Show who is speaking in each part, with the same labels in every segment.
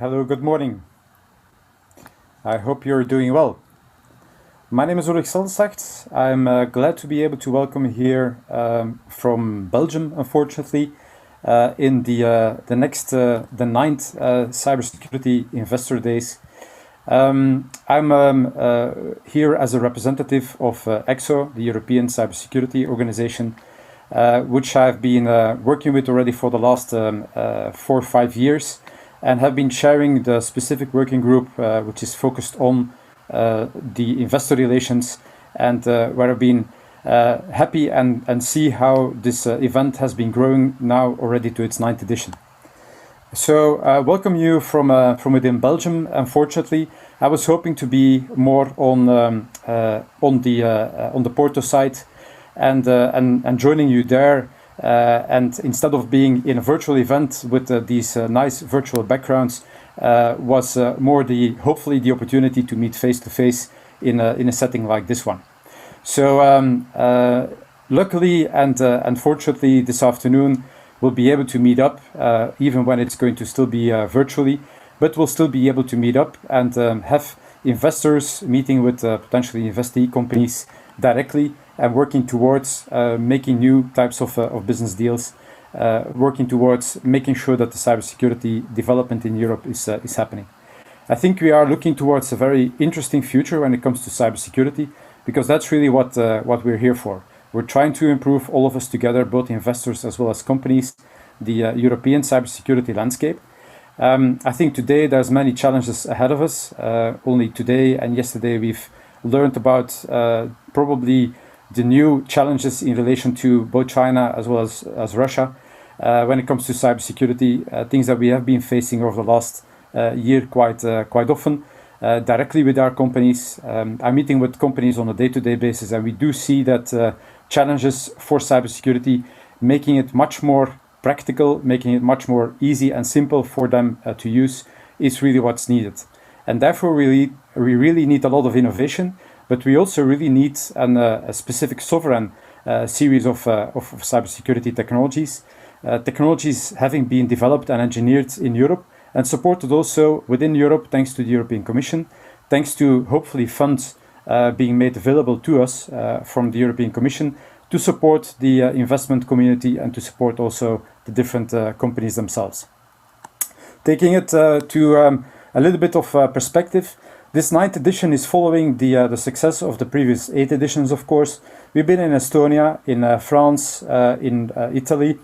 Speaker 1: Hello, good morning. I hope you're doing well. My name is Ulrich Salsacht. I'm glad to be able to welcome you here from Belgium, unfortunately, in the ninth Cybersecurity Investor Days. I'm here as a representative of EXO, the European Cybersecurity Organization, which I've been working with already for the last 4 or 5 years, and have been chairing the specific working group which is focused on the investor relations, and where I've been happy and see how this event has been growing now already to its ninth edition. So welcome you from within Belgium. Unfortunately, I was hoping to be more on the Porto side and joining you there. And instead of being in a virtual event with these nice virtual backgrounds, was more hopefully the opportunity to meet face to face in a setting like this one. So luckily and unfortunately, this afternoon we'll be able to meet up, even when it's going to still be virtually, but we'll still be able to meet up and have investors meeting with potentially investee companies directly, and working towards making new types of business deals, working towards making sure that the cybersecurity development in Europe is happening. I think we are looking towards a very interesting future when it comes to cybersecurity, because that's really what we're here for. We're trying to improve, all of us together, both investors as well as companies, the European cybersecurity landscape. I think today there's many challenges ahead of us. Only today and yesterday we've learned about probably the new challenges in relation to both China as well as Russia when it comes to cybersecurity, things that we have been facing over the last year quite often directly with our companies. I'm meeting with companies on a day-to-day basis, and we do see that challenges for cybersecurity, making it much more practical, making it much more easy and simple for them to use, is really what's needed. And therefore we really need a lot of innovation, but we also really need a specific sovereign series of cybersecurity technologies. Technologies having been developed and engineered in Europe and supported also within Europe, thanks to the European Commission, thanks to hopefully funds being made available to us from the European Commission to support the investment community and to support also the different companies themselves. Taking it to a little bit of perspective, this ninth edition is following the success of the previous 8 editions, of course. We've been in Estonia, in France, in Italy,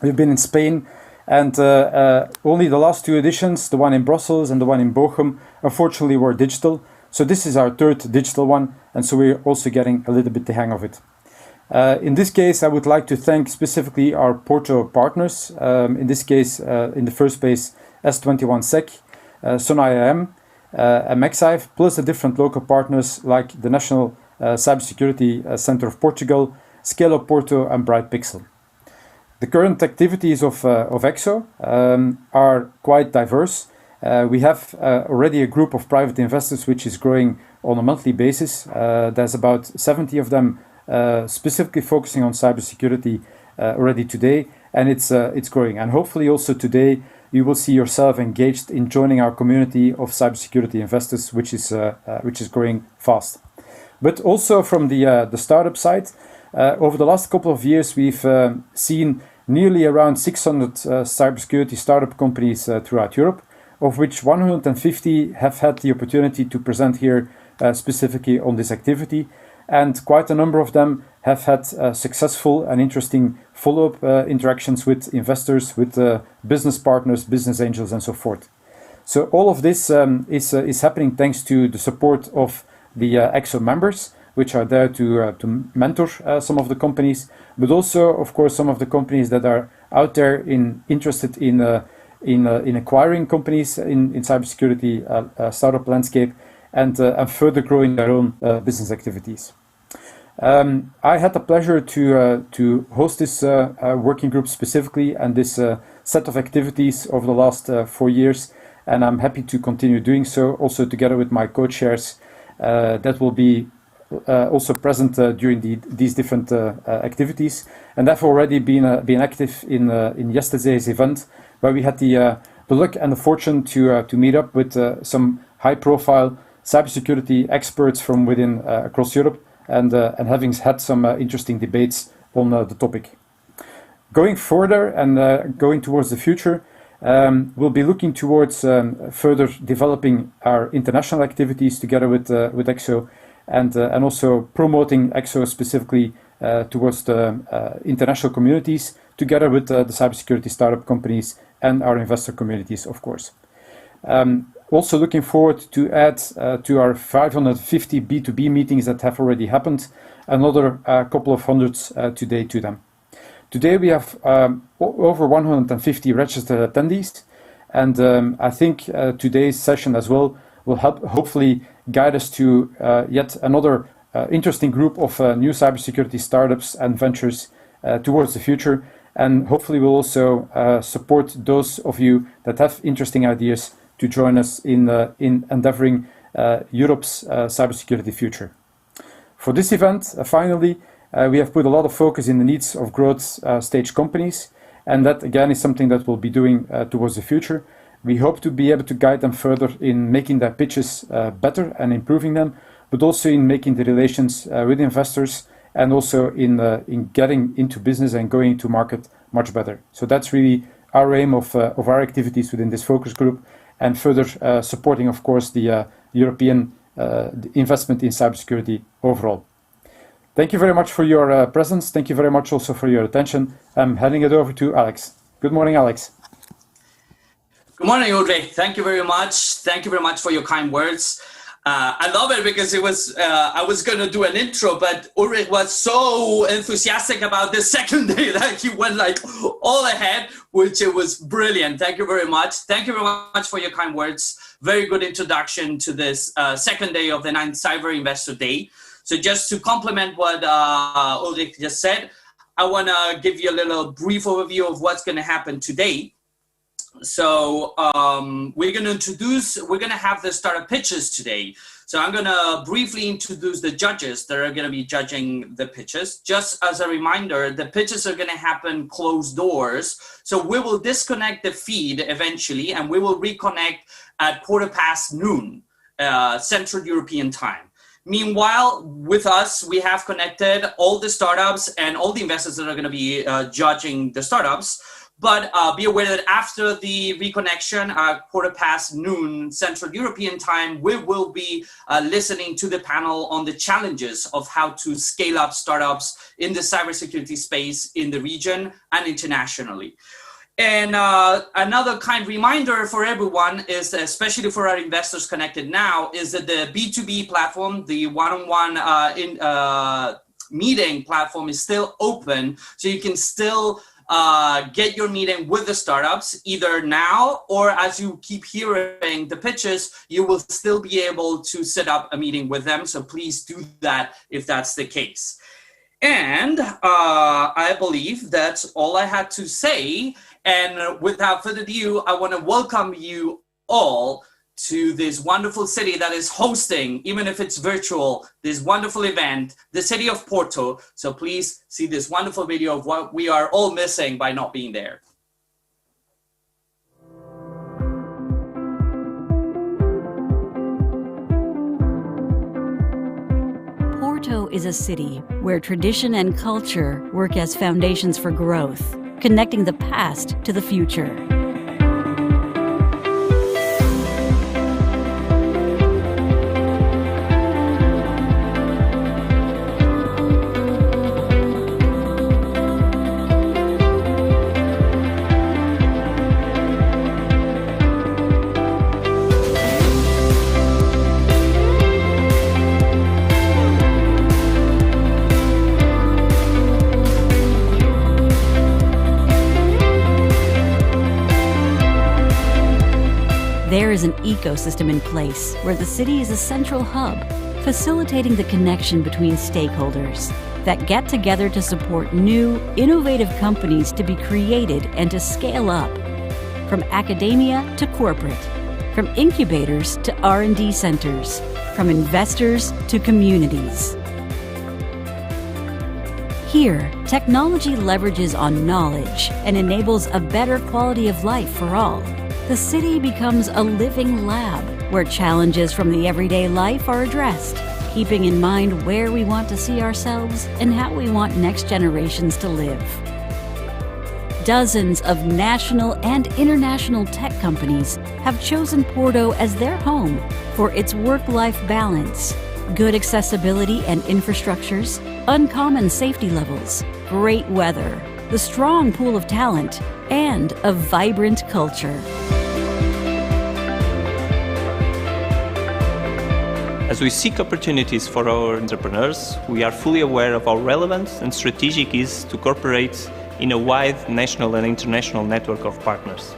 Speaker 1: we've been in Spain, and only the last 2 editions, the one in Brussels and the one in Bochum, unfortunately were digital. So this is our 3rd digital one, and so we're also getting a little bit the hang of it. In this case, I would like to thank specifically our Porto partners. In this case, in the first place, S21sec, Sonae Mexive, plus the different local partners like the National Cybersecurity Center of Portugal, Scale Up Porto, and Bright Pixel. The current activities of EXO are quite diverse. We have already a group of private investors which is growing on a monthly basis. There's about 70 of them specifically focusing on cybersecurity already today, and it's growing. And hopefully also today you will see yourself engaged in joining our community of cybersecurity investors, which is growing fast. But also from the startup side, over the last couple of years, we've seen nearly around 600 cybersecurity startup companies throughout Europe, of which 150 have had the opportunity to present here specifically on this activity. And quite a number of them have had successful and interesting follow-up interactions with investors, with business partners, business angels, and so forth. So all of this is happening thanks to the support of the EXO members, which are there to mentor some of the companies, but also, of course, some of the companies that are out there interested in acquiring companies in cybersecurity startup landscape, and further growing their own business activities. I had the pleasure to host this working group specifically, and this set of activities over the last 4 years, and I'm happy to continue doing so, also together with my co-chairs that will be also present during these different activities, and I've already been active in yesterday's event, where we had the the luck and the fortune to meet up with some high-profile cybersecurity experts from within across Europe, and having had some interesting debates on the topic. Going further and going towards the future, we'll be looking towards further developing our international activities together with EXO, and also promoting EXO specifically towards the international communities, together with the cybersecurity startup companies and our investor communities, of course. Also looking forward to add to our 550 B2B meetings that have already happened, another couple of hundreds today to them. Today we have over 150 registered attendees, and I think today's session as well will help hopefully guide us to yet another interesting group of new cybersecurity startups and ventures towards the future, and hopefully will also support those of you that have interesting ideas to join us in endeavoring Europe's cybersecurity future. For this event, finally, we have put a lot of focus in the needs of growth stage companies, and that again is something that we'll be doing towards the future. We hope to be able to guide them further in making their pitches better and improving them, but also in making the relations with investors, and also in getting into business and going to market much better. So that's really our aim of our activities within this focus group, and further supporting, of course, the European investment in cybersecurity overall. Thank you very much for your presence. Thank you very much also for your attention. I'm handing it over to Alex. Good morning, Alex.
Speaker 2: Good morning, Ulrich. Thank you very much. Thank you very much for your kind words. I love it because it was, I was going to do an intro, but Ulrich was so enthusiastic about the second day that he went like all ahead, which it was brilliant. Thank you very much. Thank you very much for your kind words. Very good introduction to this second day of the 9th Cyber Investor Day. So just to complement what Ulrich just said, I want to give you a little brief overview of what's going to happen today. So we're going to have the startup pitches today. So I'm going to briefly introduce the judges that are going to be judging the pitches. Just as a reminder, the pitches are going to happen closed doors. So we will disconnect the feed eventually, and we will reconnect at noon Central European time. Meanwhile, with us, we have connected all the startups and all the investors that are going to be judging the startups. But be aware that after the reconnection at noon Central European time, we will be listening to the panel on the challenges of how to scale up startups in the cybersecurity space in the region and internationally. And another kind reminder for everyone is, especially for our investors connected now, is that the B2B platform, the one-on-one meeting platform, is still open. So you can still get your meeting with the startups either now, or as you keep hearing the pitches, you will still be able to set up a meeting with them. So please do that if that's the case. And I believe that's all I had to say. And without further ado, I want to welcome you all to this wonderful city that is hosting, even if it's virtual, this wonderful event, the city of Porto. So please see this wonderful video of what we are all missing by not being there.
Speaker 3: Porto is a city where tradition and culture work as foundations for growth, connecting the past to the future. There is an ecosystem in place where the city is a central hub, facilitating the connection between stakeholders that get together to support new, innovative companies to be created and to scale up. From academia to corporate, from incubators to R&D centers, from investors to communities. Here, technology leverages on knowledge and enables a better quality of life for all. the city becomes a living lab where challenges from the everyday life are addressed, keeping in mind where we want to see ourselves and how we want next generations to live. Dozens of national and international tech companies have chosen Porto as their home for its work-life balance, good accessibility and infrastructures, uncommon safety levels, great weather, the strong pool of talent, and a vibrant culture.
Speaker 4: As we seek opportunities for our entrepreneurs, we are fully aware of how relevant and strategic it is to cooperate in a wide national and international network of partners.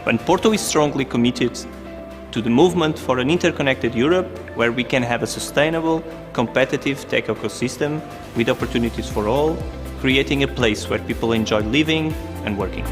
Speaker 4: And Porto is strongly committed to the movement for an interconnected Europe where we can have a sustainable, competitive tech ecosystem with opportunities for all, creating a place where people enjoy living and working.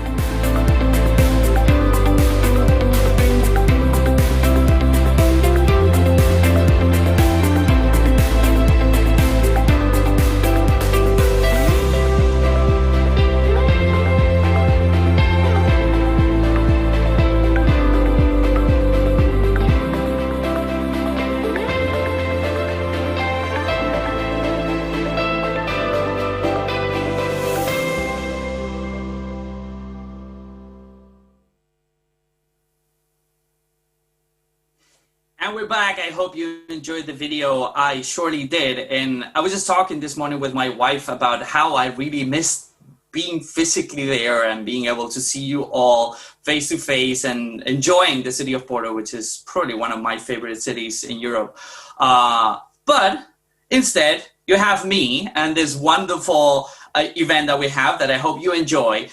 Speaker 2: And we're back. I hope you enjoyed the video. I surely did. And I was just talking this morning with my wife about how I really missed being physically there and being able to see you all face to face and enjoying the city of Porto, which is probably one of my favorite cities in Europe. But instead, you have me and this wonderful event that we have that I hope you enjoy.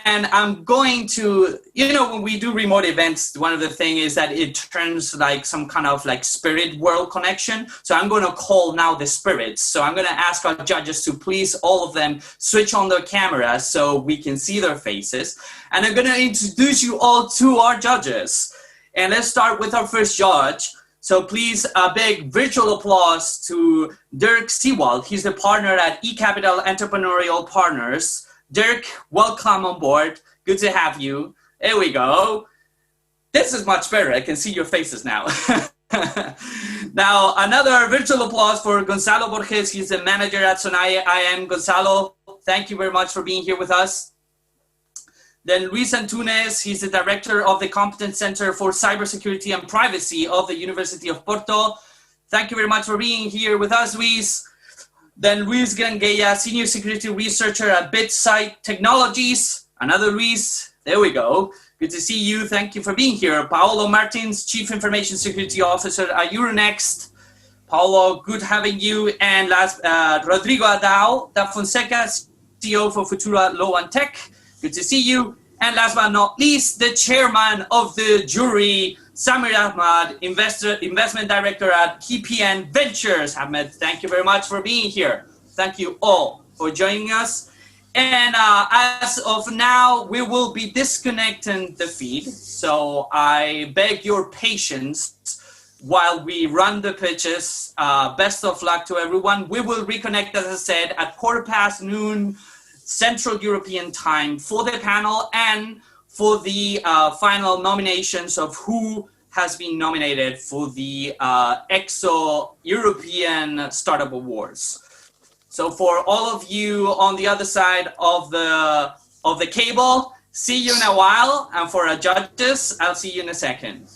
Speaker 2: And I'm going to, when we do remote events, one of the things is that it turns like some kind of like spirit world connection. So I'm going to call now the spirits. So I'm going to ask our judges to please, all of them, switch on their cameras so we can see their faces. And I'm going to introduce you all to our judges. And let's start with our first judge. So please, a big virtual applause to Dirk Seewald. He's the partner at eCapital Entrepreneurial Partners. Dirk, welcome on board. Good to have you. There we go. This is much better. I can see your faces now. Now, another virtual applause for Gonzalo Borges. He's the manager at Sonae IM. Gonzalo, thank you very much for being here with us. Then Luis Antunes, he's the director of the Competence Center for Cybersecurity and Privacy of the University of Porto. Thank you very much for being here with us, Luis. Then Luis Grangeia, Senior Security Researcher at BitSight Technologies. Another Luis, there we go. Good to see you. Thank you for being here. Paolo Martins, Chief Information Security Officer at Euronext. Paolo, good having you. And last, Rodrigo Adao da Fonseca, CEO for Futura Law and Tech. Good to see you. And last but not least, the chairman of the jury, Samir Ahmad, investment director at KPN Ventures. Ahmed, thank you very much for being here. Thank you all for joining us. And as of now, we will be disconnecting the feed. So I beg your patience while we run the pitches. Best of luck to everyone. We will reconnect, as I said, at noon Central European time for the panel and for the final nominations of who has been nominated for the EXO European Startup Awards. So for all of you on the other side of the cable, see you in a while. And for our judges, I'll see you in a second.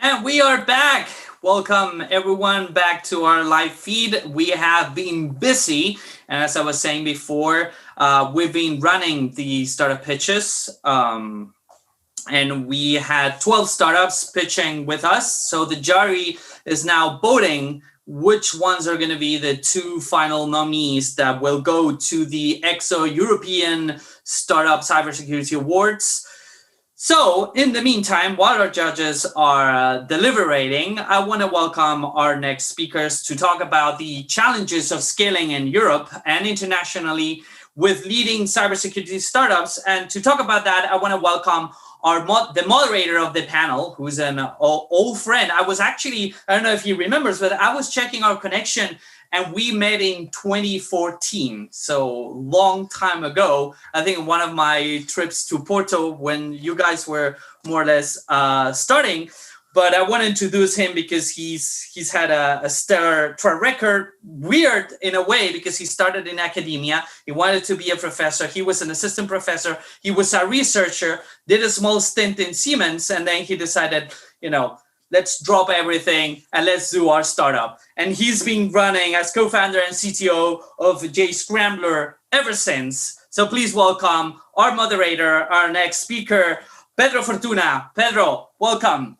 Speaker 2: And we are back. Welcome everyone back to our live feed. We have been busy, and as I was saying before, we've been running the startup pitches, and we had 12 startups pitching with us. So the jury is now voting which ones are going to be the 2 final nominees that will go to the EXO European Startup Cybersecurity Awards. So in the meantime, while our judges are deliberating, I want to welcome our next speakers to talk about the challenges of scaling in Europe and internationally with leading cybersecurity startups. And to talk about that, I want to welcome the moderator of the panel, who's an old friend. I don't know if he remembers, but I was checking our connection and we met in 2014, so long time ago. I think one of my trips to Porto when you guys were more or less starting. But I want to introduce him because he's had a stellar track record, weird in a way, because he started in academia. He wanted to be a professor. He was an assistant professor. He was a researcher, did a small stint in Siemens, and then he decided, let's drop everything and let's do our startup. And he's been running as co-founder and CTO of JScrambler ever since. So please welcome our moderator, our next speaker, Pedro Fortuna. Pedro, welcome.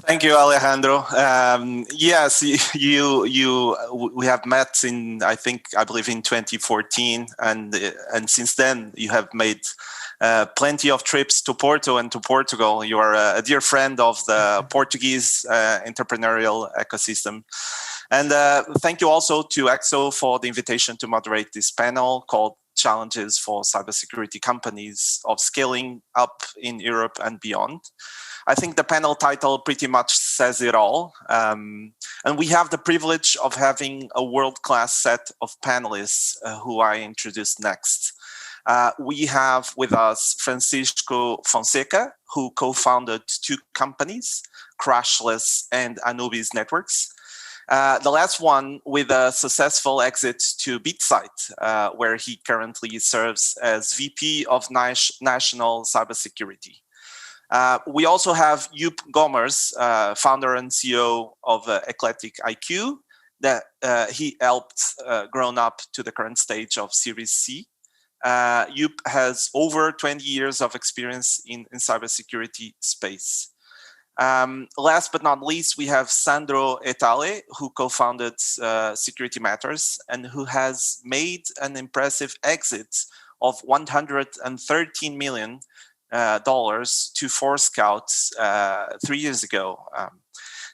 Speaker 5: Thank you, Alejandro. Yes, we have met I believe in 2014, and since then you have made plenty of trips to Porto and to Portugal. You are a dear friend of the Portuguese entrepreneurial ecosystem. And thank you also to EXO for the invitation to moderate this panel called Challenges for Cybersecurity Companies of Scaling Up in Europe and Beyond. I think the panel title pretty much says it all. And we have the privilege of having a world-class set of panelists who I introduce next. We have with us Francisco Fonseca, who co-founded 2 companies, Crashless and Anubis Networks. The last one with a successful exit to BitSight, where he currently serves as VP of National Cybersecurity. We also have Joep Gommers, founder and CEO of Eclectic IQ, that he helped grown up to the current stage of Series C. Joep has over 20 years of experience in cybersecurity space. Last but not least, we have Sandro Etale, who co-founded Security Matters and who has made an impressive exit of $113 million to Forescout 3 years ago.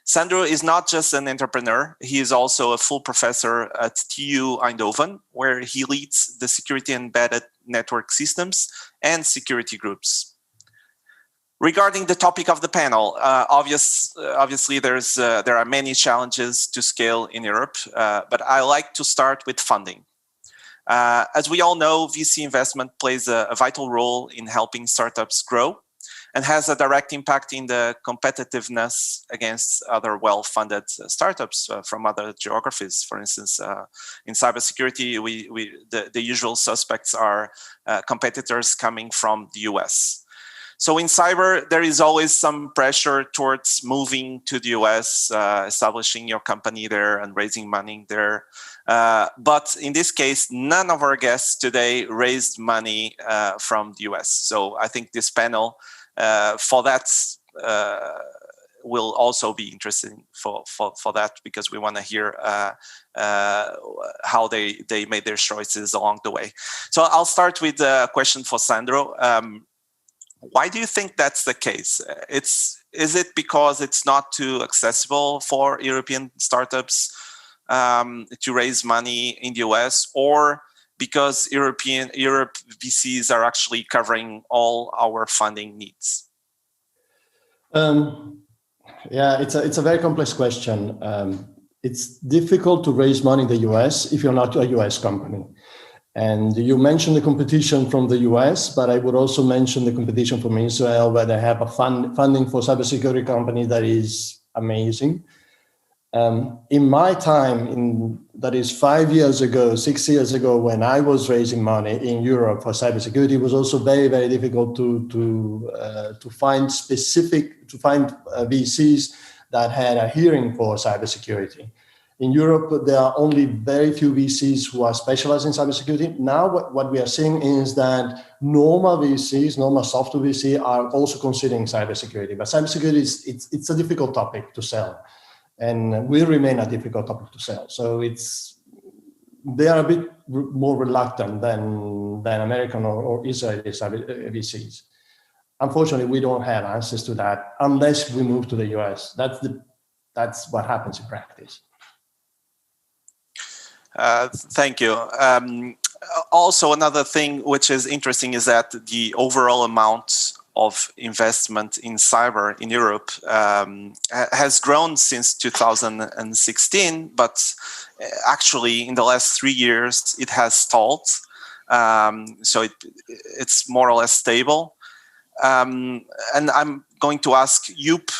Speaker 5: Sandro is not just an entrepreneur, he is also a full professor at TU Eindhoven, where he leads the security embedded network systems and security groups. Regarding the topic of the panel, obviously there are many challenges to scale in Europe, but I like to start with funding. As we all know, VC investment plays a vital role in helping startups grow and has a direct impact in the competitiveness against other well-funded startups from other geographies. For instance, in cybersecurity, the usual suspects are competitors coming from the US. So in cyber, there is always some pressure towards moving to the US, establishing your company there and raising money there. But in this case, none of our guests today raised money from the US. So I think this panel, for that will also be interesting for that, because we want to hear how they made their choices along the way. So I'll start with a question for Sandro. Why do you think that's the case? Is it because it's not too accessible for European startups to raise money in the US, or because Europe VCs are actually covering all our funding needs?
Speaker 6: Yeah, it's a very complex question. It's difficult to raise money in the US if you're not a US company. And you mentioned the competition from the US, but I would also mention the competition from Israel, where they have a funding for cybersecurity company that is amazing. In my time, that is 5 years ago, 6 years ago, when I was raising money in Europe for cybersecurity, it was also very, very difficult to find VCs that had a hearing for cybersecurity. In Europe, there are only very few VCs who are specialized in cybersecurity. Now, what we are seeing is that normal software VC are also considering cybersecurity. But cybersecurity it's a difficult topic to sell, and will remain a difficult topic to sell. So they are a bit more reluctant than American or Israeli VCs. Unfortunately, we don't have answers to that unless we move to the US. That's what happens in practice.
Speaker 5: Thank you. Also, another thing which is interesting is that the overall amount of investment in cyber in Europe has grown since 2016, but actually in the last 3 years it has stalled. So it's more or less stable. And I'm going to ask Joep,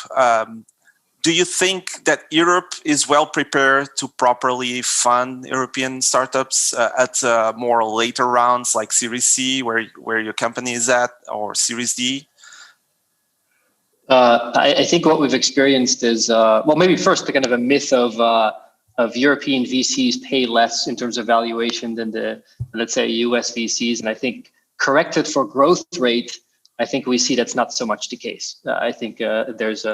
Speaker 5: do you think that Europe is well prepared to properly fund European startups at more later rounds, like Series C, where your company is at, or Series D?
Speaker 7: I think what we've experienced is, well, maybe first the kind of a myth of European VCs pay less in terms of valuation than the, let's say, US VCs. And I think corrected for growth rate, I think we see that's not so much the case. I think there's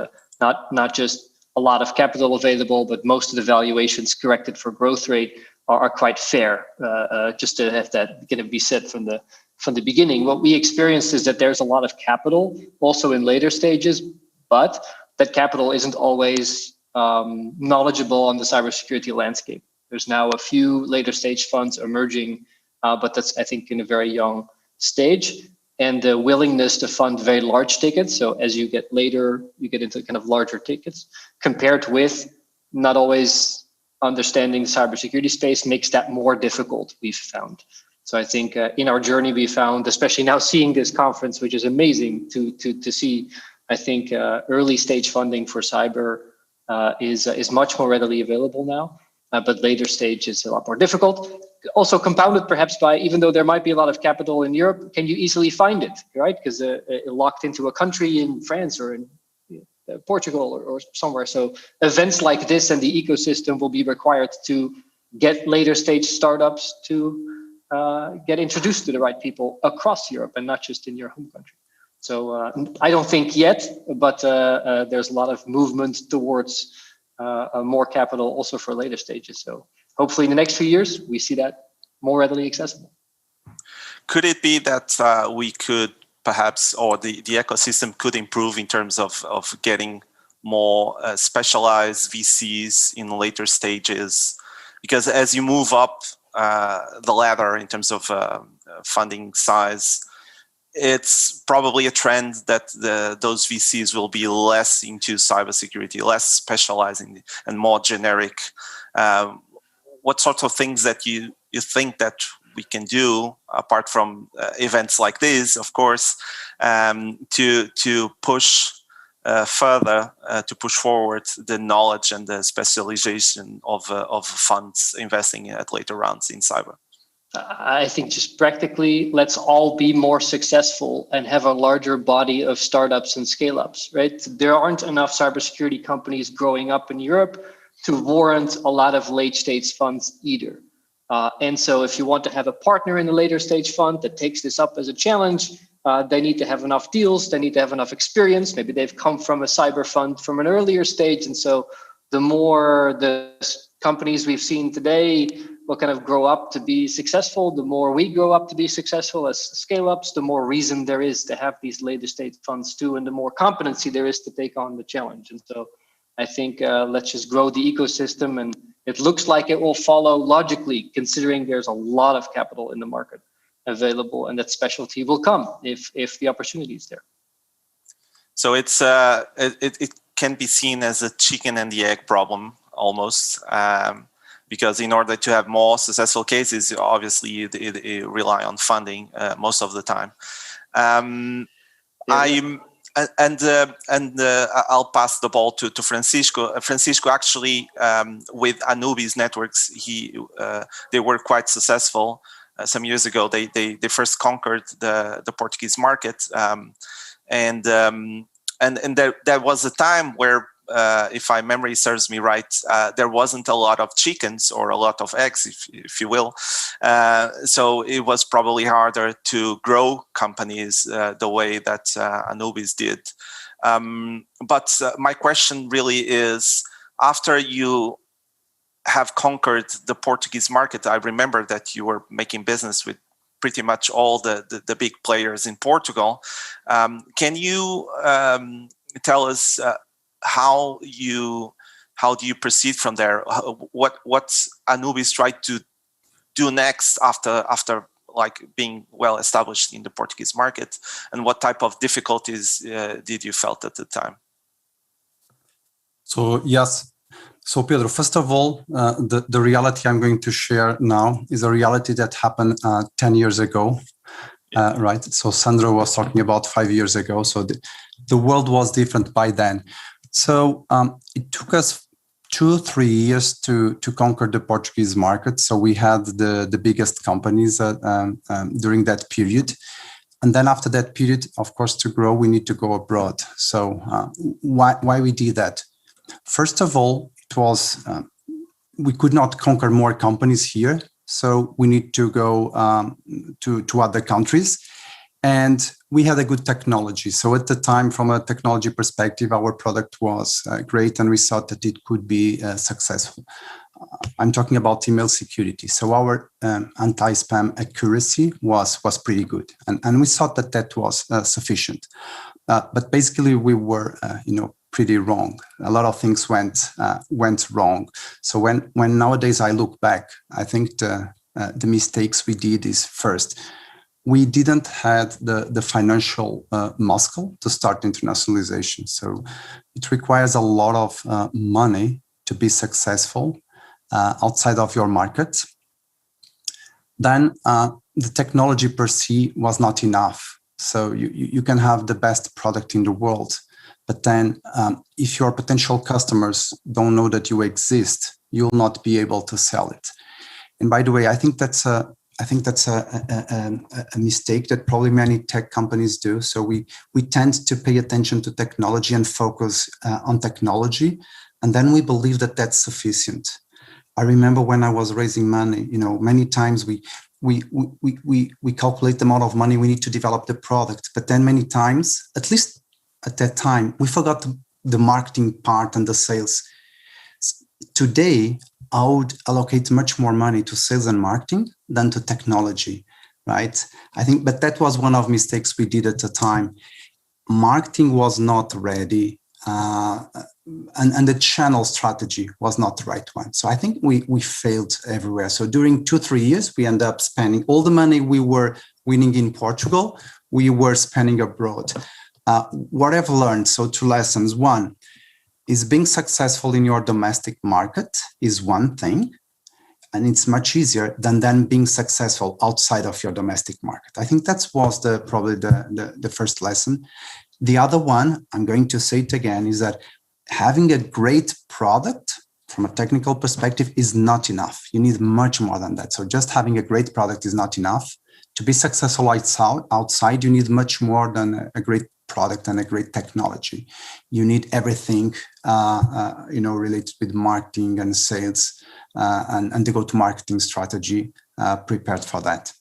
Speaker 7: not just a lot of capital available, but most of the valuations corrected for growth rate are quite fair. Just to have that kind of be said from the beginning. What we experienced is that there's a lot of capital also in later stages, but that capital isn't always knowledgeable on the cybersecurity landscape. There's now a few later stage funds emerging, but that's, I think, in a very young stage. And the willingness to fund very large tickets. So as you get later, you get into kind of larger tickets, compared with not always understanding the cybersecurity space makes that more difficult, we've found. So I think in our journey, we found, especially now seeing this conference, which is amazing to see, I think early stage funding for cyber is much more readily available now. But later stage is a lot more difficult. Also compounded perhaps by, even though there might be a lot of capital in Europe, can you easily find it, right? Because locked into a country in France or in Portugal or somewhere. So events like this and the ecosystem will be required to get later stage startups to get introduced to the right people across Europe and not just in your home country. So I don't think yet, but there's a lot of movement towards more capital also for later stages. So hopefully in the next few years, we see that more readily accessible.
Speaker 5: Could it be that we could perhaps, or the ecosystem could improve in terms of getting more specialized VCs in later stages? Because as you move up the ladder in terms of funding size, it's probably a trend that those VCs will be less into cybersecurity, less specializing and more generic. What sorts of things that you think that we can do, apart from events like this, of course, to push further, to push forward the knowledge and the specialization of funds investing at later rounds in cyber?
Speaker 7: I think just practically, let's all be more successful and have a larger body of startups and scale-ups, right? There aren't enough cybersecurity companies growing up in Europe to warrant a lot of late-stage funds either. And so if you want to have a partner in a later stage fund that takes this up as a challenge, They need to have enough deals. They need to have enough experience. Maybe they've come from a cyber fund from an earlier stage. And so the more the companies we've seen today will kind of grow up to be successful, the more we grow up to be successful as scale-ups, the more reason there is to have these later stage funds too, and the more competency there is to take on the challenge. And so I think let's just grow the ecosystem, and it looks like it will follow logically, considering there's a lot of capital in the market available, and that specialty will come if the opportunity is there.
Speaker 5: So it can be seen as a chicken and the egg problem almost, because in order to have more successful cases, obviously you rely on funding most of the time. I'll pass the ball to Francisco. Francisco, actually, with Anubis Networks, they were quite successful. Some years ago, they first conquered the Portuguese market, and there was a time where, if my memory serves me right, there wasn't a lot of chickens or a lot of eggs, if you will. So it was probably harder to grow companies the way that Anubis did. But my question really is, after you have conquered the Portuguese market, I remember that you were making business with pretty much all the big players in Portugal. Can you tell us how do you proceed from there? What Anubis tried to do next after like being well established in the Portuguese market, and what type of difficulties did you felt at the time?
Speaker 8: So yes. So Pedro, first of all, the reality I'm going to share now is a reality that happened 10 years ago, right? So Sandro was talking about 5 years ago. So the world was different by then. So it took us 2-3 years to conquer the Portuguese market. So we had the biggest companies during that period. And then after that period, of course, to grow, we need to go abroad. So why we did that? First of all, it was we could not conquer more companies here, so we need to go to other countries, and we had a good technology. So at the time, from a technology perspective, our product was great, and we thought that it could be successful. I'm talking about email security. So our anti-spam accuracy was pretty good, and we thought that was sufficient. But basically, we were pretty wrong. A lot of things went wrong. So when nowadays I look back, I think the mistakes we did is, first, we didn't have the financial muscle to start internationalization. So it requires a lot of money to be successful outside of your market. Then the technology per se was not enough. So you can have the best product in the world, but then if your potential customers don't know that you exist, you'll not be able to sell it. And by the way, I think that's a mistake that probably many tech companies do. So we tend to pay attention to technology and focus on technology, and then we believe that that's sufficient. I remember when I was raising money, many times we calculate the amount of money we need to develop the product, but then many times, at least at that time, we forgot the marketing part and the sales. Today, I would allocate much more money to sales and marketing than to technology, right? I think, but that was one of the mistakes we did at the time. Marketing was not ready, and the channel strategy was not the right one. So I think we failed everywhere. So during 2-3 years, we ended up spending all the money we were winning in Portugal, we were spending abroad. What I've learned, so 2 lessons. One is being successful in your domestic market is one thing, and it's much easier than being successful outside of your domestic market. I think that was probably the first lesson. The other one, I'm going to say it again, is that having a great product from a technical perspective is not enough. You need much more than that. So just having a great product is not enough. To be successful outside, you need much more than a great product and a great technology. You need everything, related with marketing and sales, and the go-to-marketing strategy prepared for that.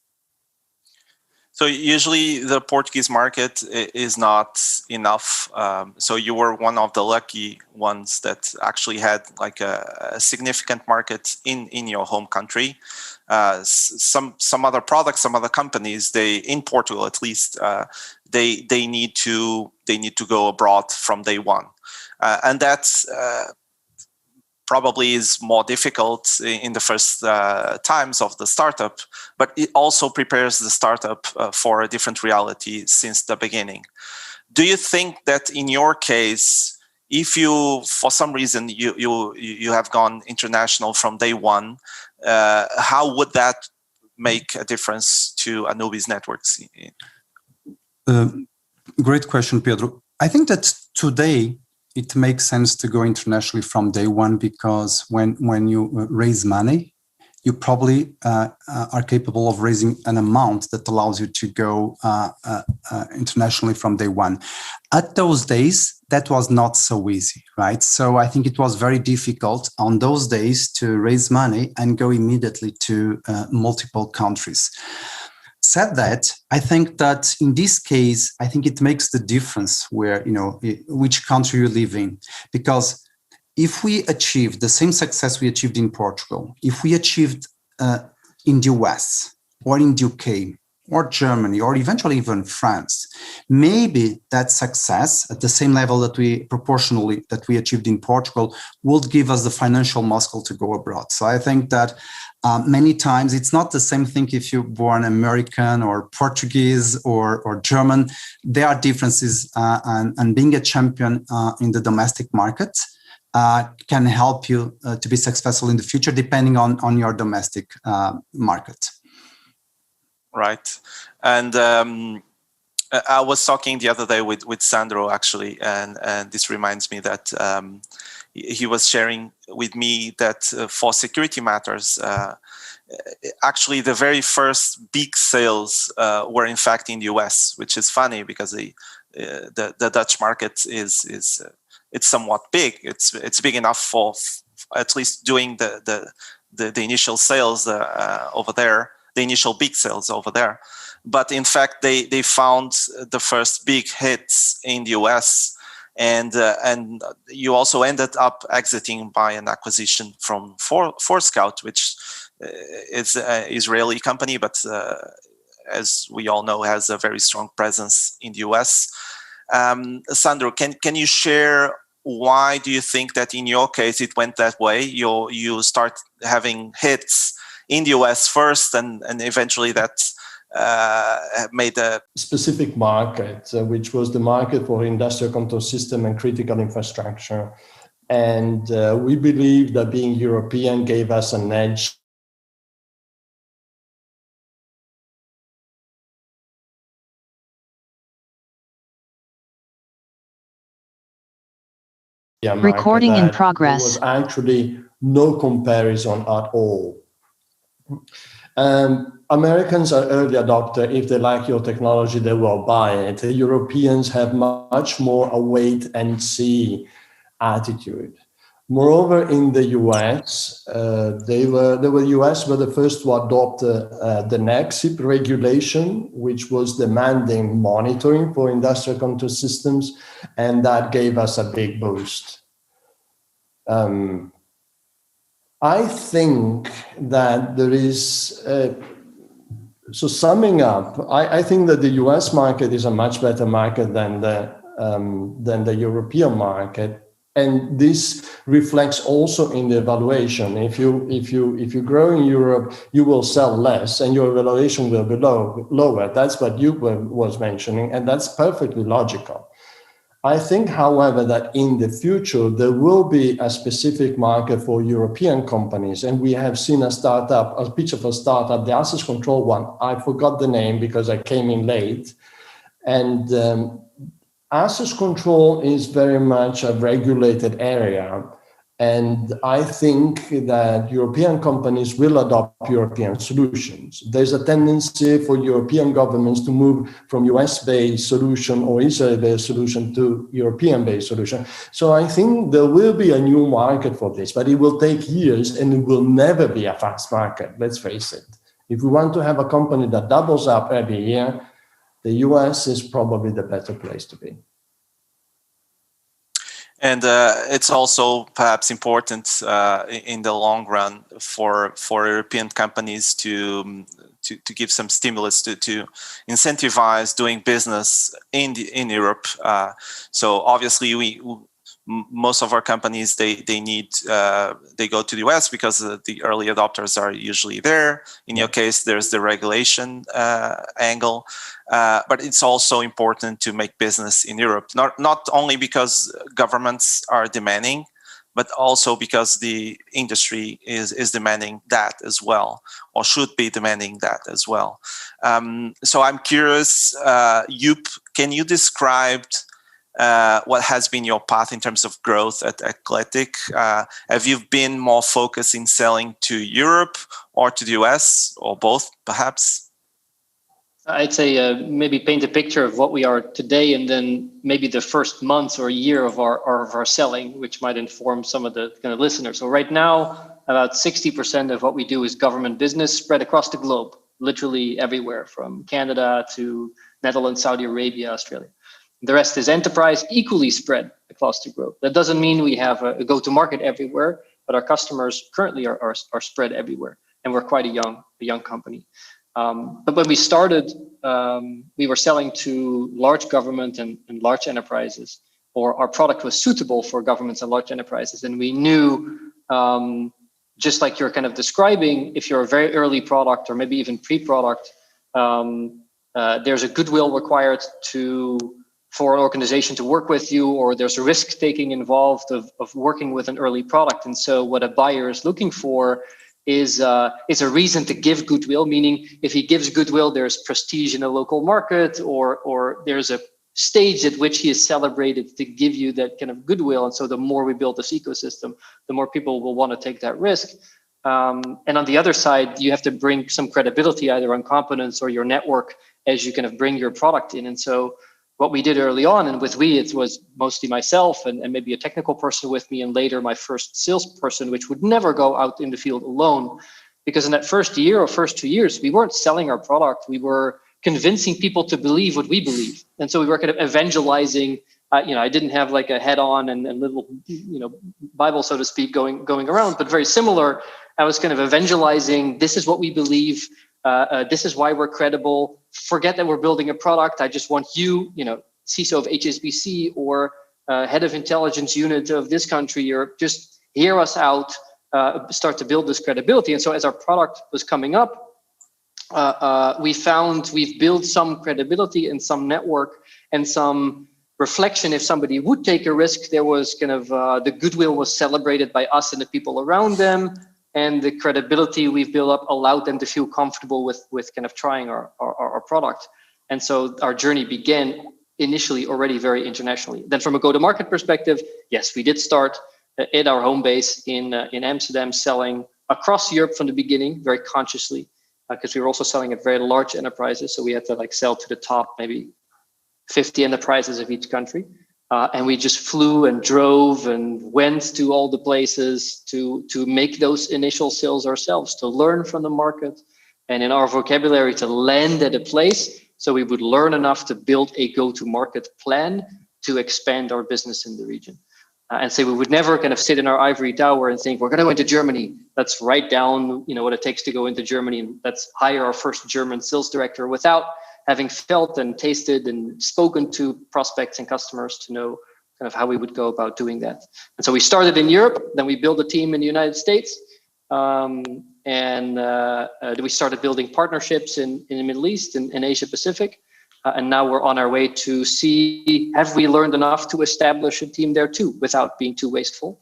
Speaker 5: So usually the Portuguese market is not enough. So you were one of the lucky ones that actually had like a significant market in your home country. Some other products, some other companies, they in Portugal at least, they need to go abroad from day one, and that's probably is more difficult in the first times of the startup, but it also prepares the startup for a different reality since the beginning. Do you think that in your case, if you, for some reason, you have gone international from day one, how would that make a difference to Anubis Networks?
Speaker 8: Great question, Pedro. I think that today, it makes sense to go internationally from day one, because when you raise money, you probably are capable of raising an amount that allows you to go internationally from day one. At those days, that was not so easy, right? So I think it was very difficult on those days to raise money and go immediately to multiple countries. Said that, I think that in this case, I think it makes the difference where, which country you live in. Because if we achieve the same success we achieved in Portugal, if we achieved in the US or in the UK or Germany or eventually even France, maybe that success at the same level that we achieved in Portugal would give us the financial muscle to go abroad. So I think that many times it's not the same thing if you're born American or Portuguese or German. There are differences, and being a champion in the domestic market can help you to be successful in the future, depending on your domestic market.
Speaker 5: Right. And I was talking the other day with Sandro, actually, and this reminds me that he was sharing with me that for security matters, actually the very first big sales were in fact in the US, which is funny because the Dutch market is it's somewhat big. It's big enough for at least doing the initial sales over there, the initial big sales over there. But in fact, they found the first big hits in the US, and you also ended up exiting by an acquisition from Forescout, which is an Israeli company, but as we all know, has a very strong presence in the US. Sandro, can you share why do you think that in your case it went that way? You start having hits in the US first, and eventually that made a
Speaker 6: specific market, which was the market for industrial control system and critical infrastructure. And we believe that being European gave us an edge.
Speaker 9: Recording in progress.
Speaker 6: There was actually no comparison at all. Americans are early adopter. If they like your technology, they will buy it. The Europeans have much more a wait and see attitude. Moreover, in the US, the US were the first to adopt the NEXIP regulation, which was demanding monitoring for industrial control systems, and that gave us a big boost. I think that there is, so summing up, I think that the US market is a much better market than the European market. And this reflects also in the evaluation. If you grow in Europe, you will sell less and your evaluation will be lower. That's what you was mentioning, and that's perfectly logical. I think, however, that in the future, there will be a specific market for European companies. And we have seen a pitch of a startup, the access control one. I forgot the name because I came in late. And access control is very much a regulated area. And I think that European companies will adopt European solutions. There's a tendency for European governments to move from US-based solution or Israel-based solution to European-based solution. So I think there will be a new market for this, but it will take years and it will never be a fast market, let's face it. If we want to have a company that doubles up every year, the US is probably the better place to be.
Speaker 5: And it's also perhaps important in the long run for European companies to give some stimulus to incentivize doing business in Europe. So obviously most of our companies they go to the US because the early adopters are usually there. In your case, there's the regulation angle, but it's also important to make business in Europe. Not only because governments are demanding, but also because the industry is demanding that as well, or should be demanding that as well. So I'm curious, Joep, can you describe what has been your path in terms of growth at Eclectic? Have you been more focused in selling to Europe or to the US, or both, perhaps?
Speaker 7: I'd say maybe paint a picture of what we are today, and then maybe the first months or year of our selling, which might inform some of the kind of listeners. So right now, about 60% of what we do is government business spread across the globe, literally everywhere from Canada to Netherlands, Saudi Arabia, Australia. The rest is enterprise, equally spread across the globe. That doesn't mean we have a go-to-market everywhere, but our customers currently are spread everywhere, and we're quite a young company. But when we started, we were selling to large government and large enterprises, or our product was suitable for governments and large enterprises. And we knew, just like you're kind of describing, if you're a very early product or maybe even pre-product, there's a goodwill required for an organization to work with you, or there's a risk taking involved of working with an early product. And so what a buyer is looking for is a reason to give goodwill, meaning if he gives goodwill, there's prestige in a local market, or there's a stage at which he is celebrated to give you that kind of goodwill. And so the more we build this ecosystem, the more people will want to take that risk. And on the other side, you have to bring some credibility either on competence or your network as you kind of bring your product in. And so what we did early on, and with we, it was mostly myself and maybe a technical person with me, and later my first salesperson, which would never go out in the field alone. Because in that first year or first 2 years, we weren't selling our product. We were convincing people to believe what we believe. And so we were kind of evangelizing. I didn't have like a head on and little, Bible, so to speak, going around, but very similar. I was kind of evangelizing. This is what we believe. This is why we're credible. Forget that we're building a product. I just want you, CISO of HSBC or head of intelligence unit of this country, or just hear us out, start to build this credibility. And so as our product was coming up, we've built some credibility and some network and some reflection. If somebody would take a risk, there was kind of the goodwill was celebrated by us and the people around them. And the credibility we've built up allowed them to feel comfortable with kind of trying our product. And so our journey began initially already very internationally. Then from a go-to-market perspective, yes, we did start at our home base in Amsterdam, selling across Europe from the beginning, very consciously, because we were also selling at very large enterprises. So we had to sell to the top, maybe 50 enterprises of each country. And we just flew and drove and went to all the places to make those initial sales ourselves, to learn from the market, and in our vocabulary, to land at a place so we would learn enough to build a go-to-market plan to expand our business in the region. And so we would never kind of sit in our ivory tower and think, we're going to go into Germany. Let's write down what it takes to go into Germany, and let's hire our first German sales director, without having felt and tasted and spoken to prospects and customers to know kind of how we would go about doing that. And so we started in Europe, then we built a team in the United States, and we started building partnerships in the Middle East and in Asia Pacific. And now we're on our way to see, have we learned enough to establish a team there too, without being too wasteful?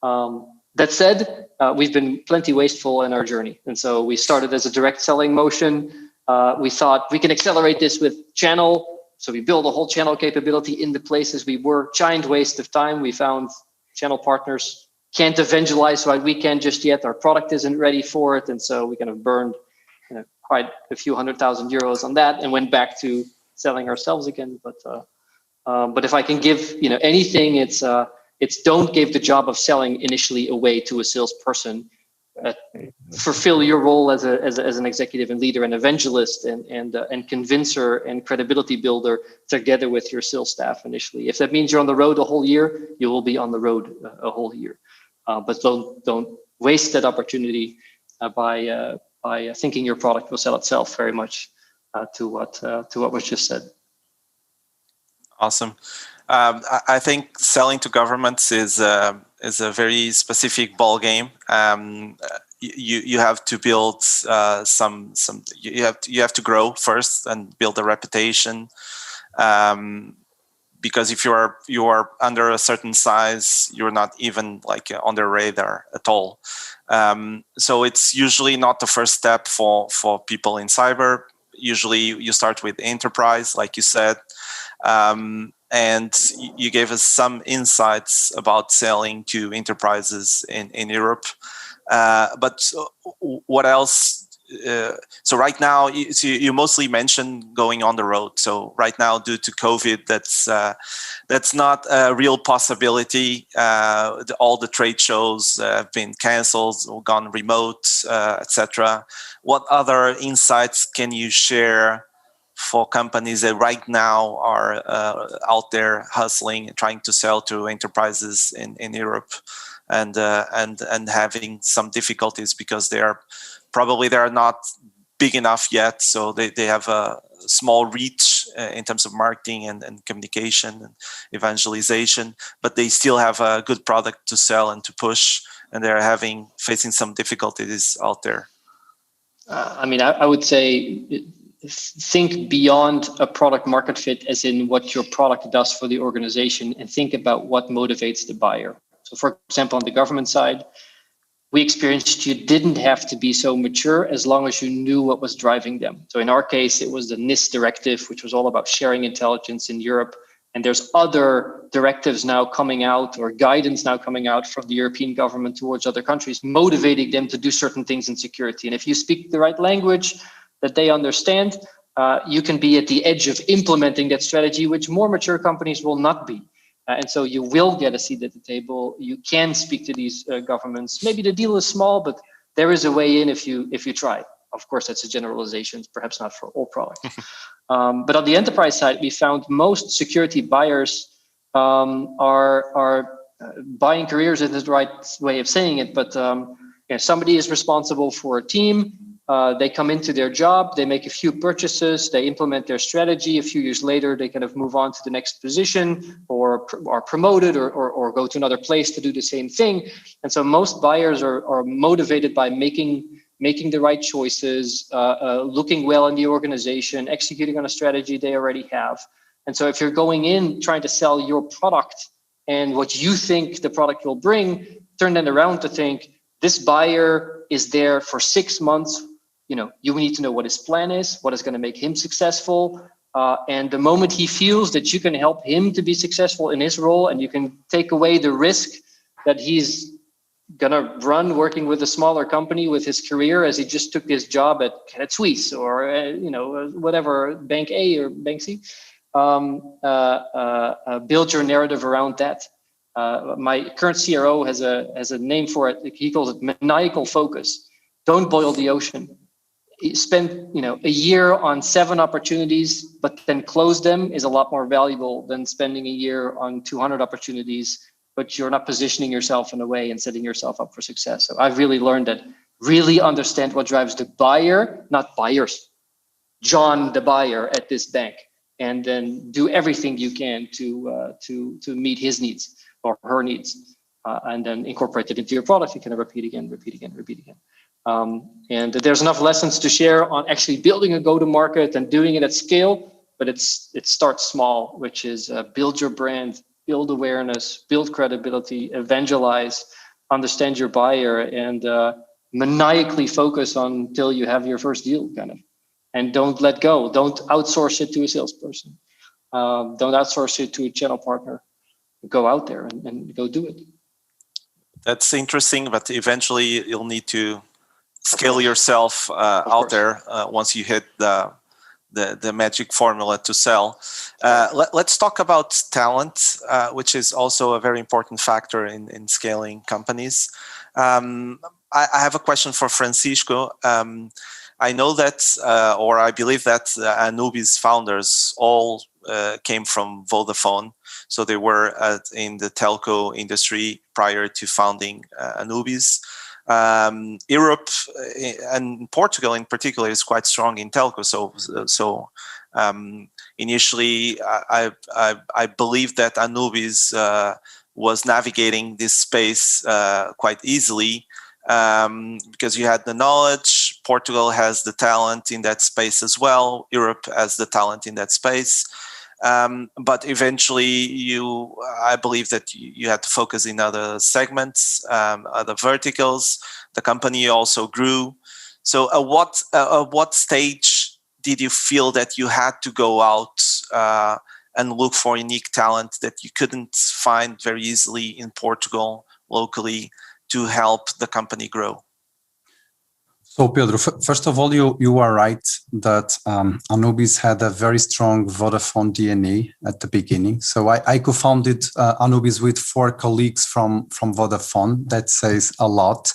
Speaker 7: That said, we've been plenty wasteful in our journey. And so we started as a direct selling motion. We thought we can accelerate this with channel. So we built a whole channel capability in the places we were. Giant waste of time. We found channel partners can't evangelize like we can just yet. Our product isn't ready for it. And so we kind of burned quite a few €100,000 on that and went back to selling ourselves again. But if I can give anything, it's don't give the job of selling initially away to a salesperson. fulfill your role as an executive and leader and evangelist and convincer and credibility builder together with your sales staff initially. If that means you're on the road a whole year, you will be on the road a whole year. But don't waste that opportunity by thinking your product will sell itself. Very much to what was just said.
Speaker 5: Awesome. I think selling to governments is a very specific ball game. You have to build you have to grow first and build a reputation. Because if you are under a certain size, you're not even like on their radar at all. So it's usually not the first step for people in cyber. Usually you start with enterprise, like you said. And you gave us some insights about selling to enterprises in Europe. But what else? So right now, you mostly mentioned going on the road. So right now, due to COVID, that's not a real possibility. All the trade shows have been canceled or gone remote, etc. What other insights can you share for companies that right now are out there hustling and trying to sell to enterprises in Europe and having some difficulties because they are not big enough yet, so they have a small reach in terms of marketing and communication and evangelization, but they still have a good product to sell and to push, and they're facing some difficulties out there.
Speaker 7: I would say think beyond a product market fit, as in what your product does for the organization, and think about what motivates the buyer. So for example, on the government side, we experienced you didn't have to be so mature as long as you knew what was driving them. So in our case, it was the NIST directive, which was all about sharing intelligence in Europe. And there's other directives now coming out, or guidance now coming out from the European government towards other countries, motivating them to do certain things in security. And if you speak the right language that they understand, you can be at the edge of implementing that strategy, which more mature companies will not be. And so you will get a seat at the table. You can speak to these governments. Maybe the deal is small, but there is a way in if you try. Of course, that's a generalization, perhaps not for all products. But on the enterprise side, we found most security buyers are buying careers is the right way of saying it. But somebody is responsible for a team. They come into their job, they make a few purchases, they implement their strategy. A few years later, they kind of move on to the next position, or are promoted, or go to another place to do the same thing. And so most buyers are motivated by making the right choices, looking well in the organization, executing on a strategy they already have. And so if you're going in trying to sell your product and what you think the product will bring, turn that around to think, this buyer is there for 6 months. You need to know what his plan is, what is going to make him successful. And the moment he feels that you can help him to be successful in his role, and you can take away the risk that he's going to run working with a smaller company with his career, as he just took his job at Credit Suisse or, whatever, Bank A or Bank C, build your narrative around that. My current CRO has a name for it. He calls it maniacal focus. Don't boil the ocean. Spend a year on 7 opportunities, but then close them is a lot more valuable than spending a year on 200 opportunities, but you're not positioning yourself in a way and setting yourself up for success. So I've really learned that really understand what drives the buyer, not buyers, John the buyer at this bank, and then do everything you can to meet his needs or her needs, and then incorporate it into your product. You can repeat again. And there's enough lessons to share on actually building a go-to-market and doing it at scale, but it starts small, which is build your brand, build awareness, build credibility, evangelize, understand your buyer, and maniacally focus until you have your first deal, kind of. And don't let go. Don't outsource it to a salesperson. Don't outsource it to a channel partner. Go out there and go do it.
Speaker 5: That's interesting, but eventually you'll need to scale yourself out there once you hit the magic formula to sell. Let's talk about talent, which is also a very important factor in scaling companies. I have a question for Francisco. I know that, or I believe that Anubis founders all came from Vodafone. So they were in the telco industry prior to founding Anubis. Europe and Portugal in particular is quite strong in telco. So initially, I believe that Anubis was navigating this space quite easily because you had the knowledge. Portugal has the talent in that space as well. Europe has the talent in that space. But eventually, I believe that you had to focus in other segments, other verticals. The company also grew. So at what stage did you feel that you had to go out and look for unique talent that you couldn't find very easily in Portugal locally to help the company grow?
Speaker 8: So Pedro, first of all, you are right that Anubis had a very strong Vodafone DNA at the beginning. So I co-founded Anubis with 4 colleagues from Vodafone. That says a lot.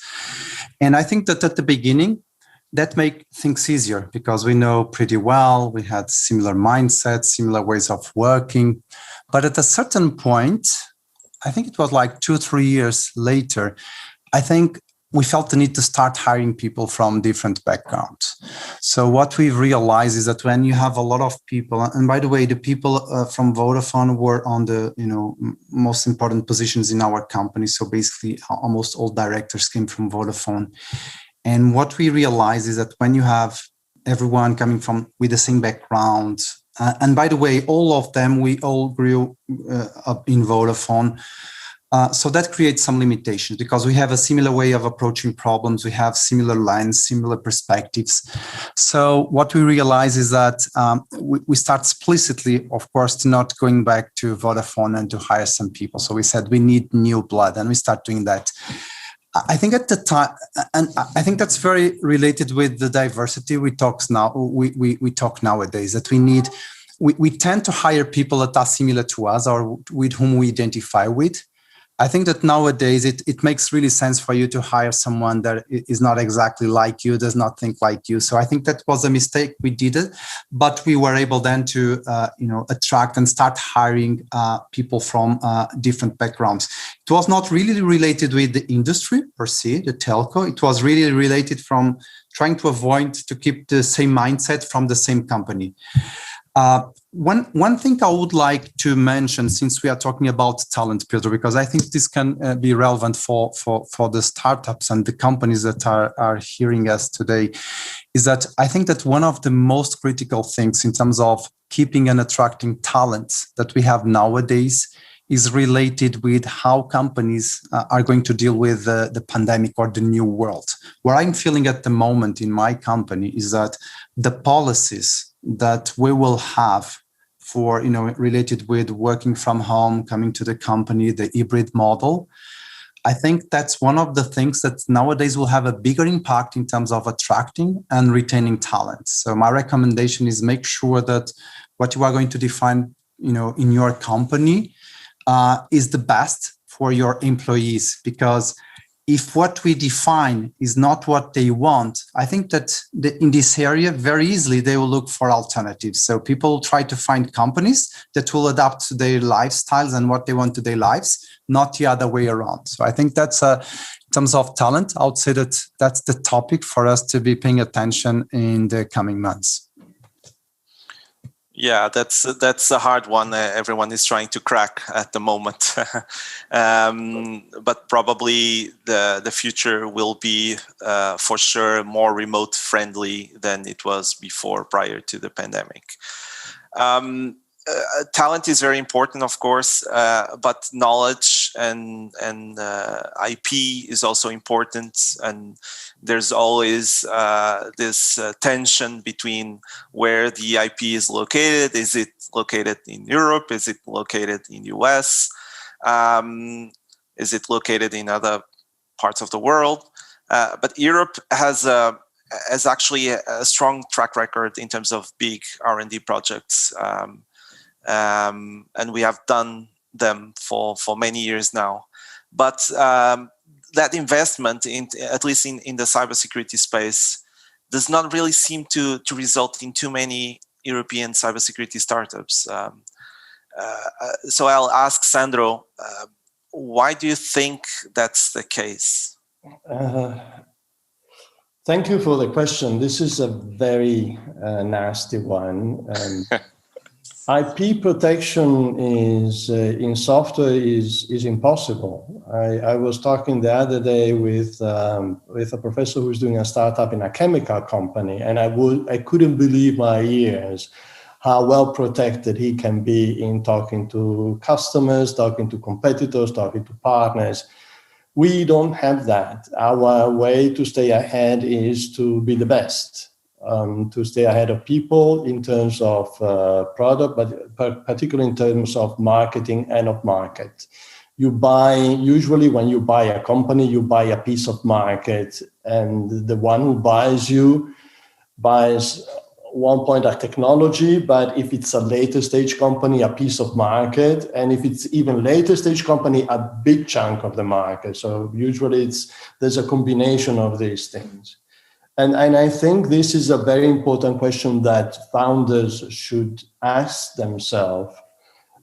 Speaker 8: And I think that at the beginning, that makes things easier because we know pretty well, we had similar mindsets, similar ways of working. But at a certain point, I think it was like 2-3 years later, I think we felt the need to start hiring people from different backgrounds. So what we've realized is that when you have a lot of people, and by the way, the people from Vodafone were on the most important positions in our company. So basically, almost all directors came from Vodafone. And what we realized is that when you have everyone coming from with the same background, and by the way, all of them, we all grew up in Vodafone. So that creates some limitations because we have a similar way of approaching problems. We have similar lines, similar perspectives. So what we realize is that we start explicitly, of course, not going back to Vodafone and to hire some people. So we said we need new blood, and we start doing that. I think at the time, and I think that's very related with the diversity we talk nowadays, that we tend to hire people that are similar to us or with whom we identify with. I think that nowadays it makes really sense for you to hire someone that is not exactly like you, does not think like you. So I think that was a mistake. We did it, but we were able then to attract and start hiring people from different backgrounds. It was not really related with the industry per se, the telco. It was really related from trying to avoid to keep the same mindset from the same company. One thing I would like to mention, since we are talking about talent, Pedro, because I think this can be relevant for the startups and the companies that are hearing us today, is that I think that one of the most critical things in terms of keeping and attracting talent that we have nowadays is related with how companies are going to deal with the pandemic or the new world. What I'm feeling at the moment in my company is that the policies that we will have for, related with working from home, coming to the company, the hybrid model, I think that's one of the things that nowadays will have a bigger impact in terms of attracting and retaining talent. So my recommendation is make sure that what you are going to define, in your company is the best for your employees, because if what we define is not what they want, I think that in this area, very easily, they will look for alternatives. So people try to find companies that will adapt to their lifestyles and what they want to their lives, not the other way around. So I think that's in terms of talent, I would say that that's the topic for us to be paying attention in the coming months.
Speaker 5: Yeah, that's a hard one. Everyone is trying to crack at the moment, but probably the future will be for sure more remote friendly than it was before, prior to the pandemic. Talent is very important, of course, but knowledge and IP is also important, and there's always this tension between where the IP is located. Is it located in Europe? Is it located in US? Is it located in other parts of the world? But Europe has actually a strong track record in terms of big R&D projects. And we have done them for many years now. But that investment, at least in the cybersecurity space, does not really seem to result in too many European cybersecurity startups. So I'll ask Sandro, why do you think that's the case?
Speaker 6: Thank you for the question. This is a very nasty one. IP protection is in software is impossible. I was talking the other day with a professor who's doing a startup in a chemical company, and I couldn't believe my ears how well protected he can be in talking to customers, talking to competitors, talking to partners. We don't have that. Our way to stay ahead is to be the best, to stay ahead of people in terms of product, but particularly in terms of marketing and of market. Usually when you buy a company, you buy a piece of market, and the one who buys you buys one point a technology, but if it's a later stage company, a piece of market, and if it's even later stage company, a big chunk of the market. So usually there's a combination of these things. And I think this is a very important question that founders should ask themselves.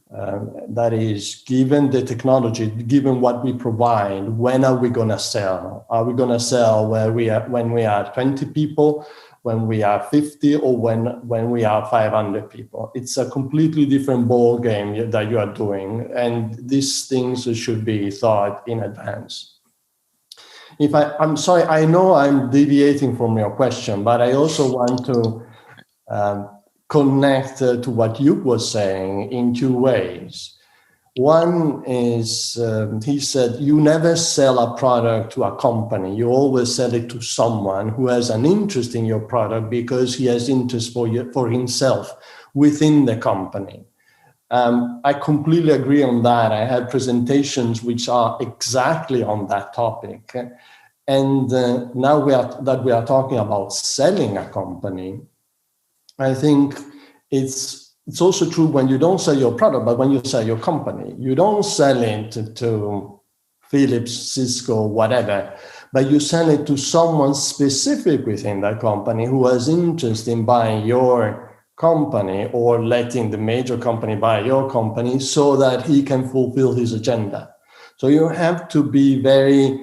Speaker 6: That is, given the technology, given what we provide, when are we going to sell? Are we going to sell when we are 20 people, when we are 50, or when we are 500 people? It's a completely different ball game that you are doing, and these things should be thought in advance. I'm sorry, I know I'm deviating from your question, but I also want to connect to what Joep was saying in two ways. One is, he said, you never sell a product to a company. You always sell it to someone who has an interest in your product because he has interest for himself within the company. I completely agree on that. I had presentations which are exactly on that topic. And now that we are talking about selling a company, I think it's also true when you don't sell your product, but when you sell your company. You don't sell it to Philips, Cisco, whatever, but you sell it to someone specific within that company who has interest in buying your company or letting the major company buy your company so that he can fulfill his agenda. So you have to be very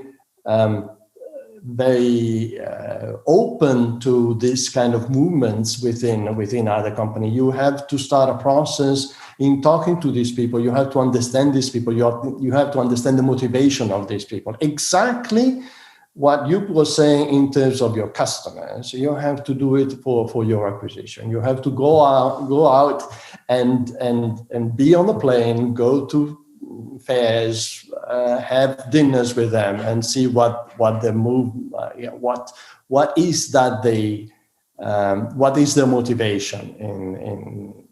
Speaker 6: open to this kind of movements within other company. You have to start a process in talking to these people. You have to understand these people. You have to understand the motivation of these people. Exactly what Joep was saying in terms of your customers. You have to do it for your acquisition. You have to go out and be on the plane, go to fairs, have dinners with them, and see what the move, what is their motivation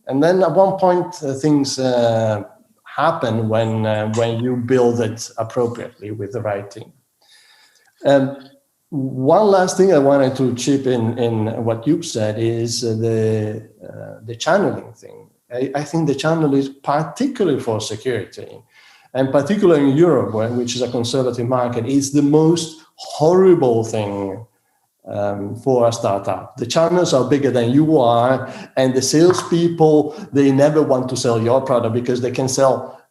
Speaker 6: and then at one point things happen when you build it appropriately with the right team. One last thing I wanted to chip in what Joep said is the channeling thing. I think the channel is particularly for security, and particularly in Europe, which is a conservative market, is the most horrible thing for a startup. The channels are bigger than you are, and the salespeople, they never want to sell your product because they can sell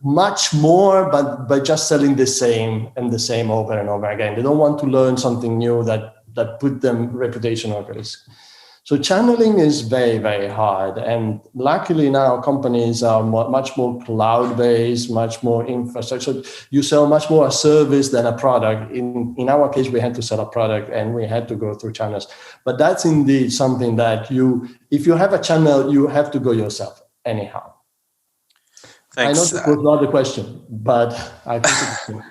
Speaker 6: much more, but by just selling the same and the same over and over again. They don't want to learn something new that put them reputational risk. So channeling is very, very hard. And luckily now companies are much more cloud-based, much more infrastructure. You sell much more a service than a product. In our case, we had to sell a product and we had to go through channels. But that's indeed something that if you have a channel, you have to go yourself anyhow.
Speaker 5: Thanks.
Speaker 6: I know that was not the question, but I think it's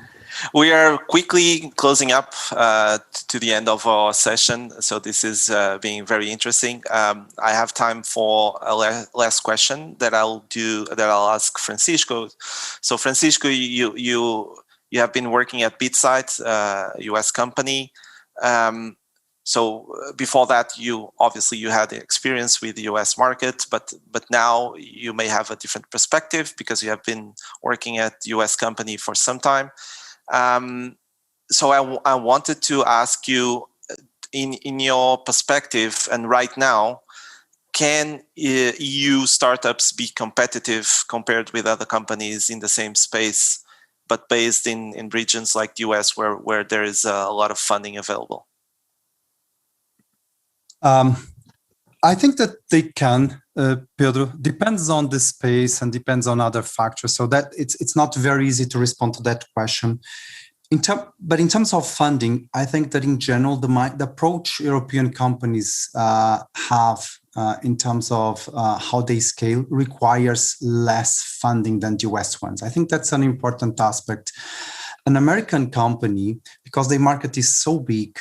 Speaker 5: We are quickly closing up to the end of our session, so this is being very interesting. I have time for a last question that I'll ask Francisco. So Francisco, you have been working at BitSight, US company. So before that, you had experience with the US market, but now you may have a different perspective because you have been working at the US company for some time. So I wanted to ask you, in your perspective, and right now, can EU startups be competitive compared with other companies in the same space, but based in regions like the US where there is a lot of funding available?
Speaker 8: I think that they can, Pedro. Depends on the space and depends on other factors. So that it's not very easy to respond to that question. But in terms of funding, I think that in general, the approach European companies have in terms of how they scale requires less funding than the US ones. I think that's an important aspect. An American company, because their market is so big,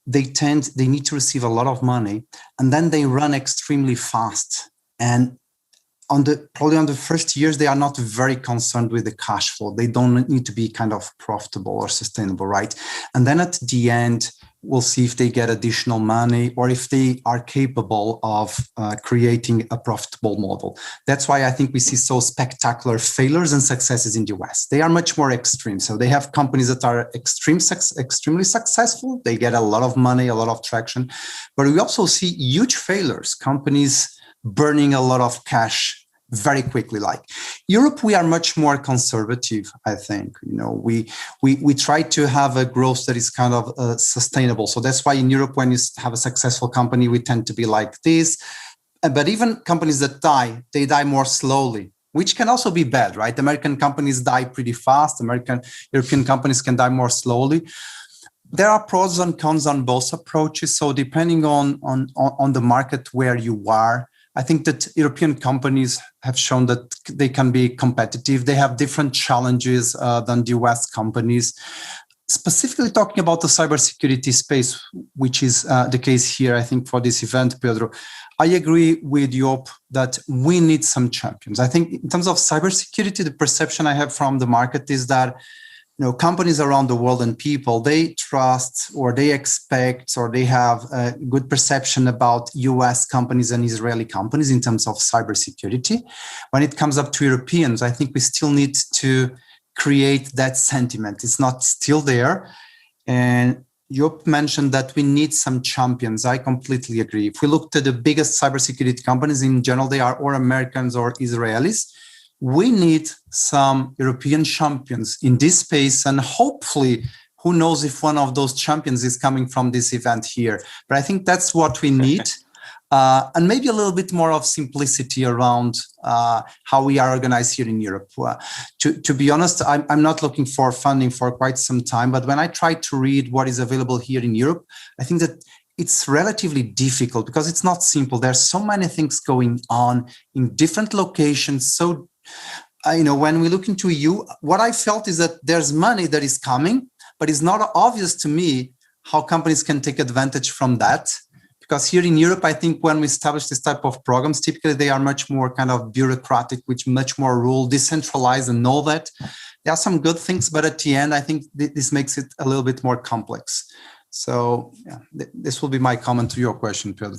Speaker 8: they need to receive a lot of money, and then they run extremely fast. And probably on the first years, they are not very concerned with the cash flow. They don't need to be kind of profitable or sustainable, right? And then at the end, we'll see if they get additional money or if they are capable of creating a profitable model. That's why I think we see so spectacular failures and successes in the US. They are much more extreme. So they have companies that are extremely successful. They get a lot of money, a lot of traction. But we also see huge failures, companies burning a lot of cash very quickly. Like Europe, we are much more conservative, I think. We try to have a growth that is kind of sustainable. So that's why in Europe, when you have a successful company, we tend to be like this. But even companies that die, they die more slowly, which can also be bad, right? American companies die pretty fast. European companies can die more slowly. There are pros and cons on both approaches. So depending on the market where you are, I think that European companies have shown that they can be competitive. They have different challenges than the US companies. Specifically talking about the cybersecurity space, which is the case here, I think, for this event, Pedro, I agree with Joop that we need some champions. I think in terms of cybersecurity, the perception I have from the market is that companies around the world and people, they trust or they expect or they have a good perception about US companies and Israeli companies in terms of cybersecurity. When it comes up to Europeans, I think we still need to create that sentiment. It's not still there. And Joop mentioned that we need some champions. I completely agree. If we look to the biggest cybersecurity companies in general, they are or Americans or Israelis. We need some European champions in this space, and hopefully, who knows if one of those champions is coming from this event here. But I think that's what we need, and maybe a little bit more of simplicity around how we are organized here in Europe. To be honest, I'm not looking for funding for quite some time, but when I try to read what is available here in Europe, I think that it's relatively difficult because it's not simple. There's so many things going on in different locations. So when we look into EU, what I felt is that there's money that is coming, but it's not obvious to me how companies can take advantage from that. Because here in Europe, I think when we establish this type of programs, typically they are much more kind of bureaucratic, which much more rule, decentralized, and all that. There are some good things, but at the end, I think this makes it a little bit more complex. So yeah, this will be my comment to your question, Pedro.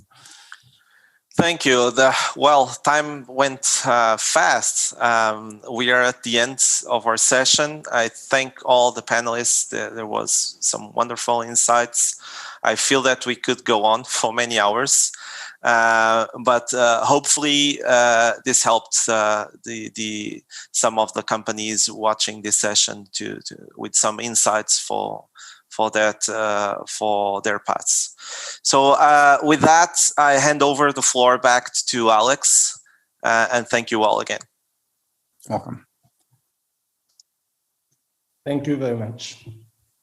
Speaker 5: Thank you. Time went fast. We are at the end of our session. I thank all the panelists. There was some wonderful insights. I feel that we could go on for many hours, but hopefully this helped some of the companies watching this session with some insights for their paths. So with that, I hand over the floor back to Alex, and thank you all again.
Speaker 8: Welcome.
Speaker 6: Thank you very much.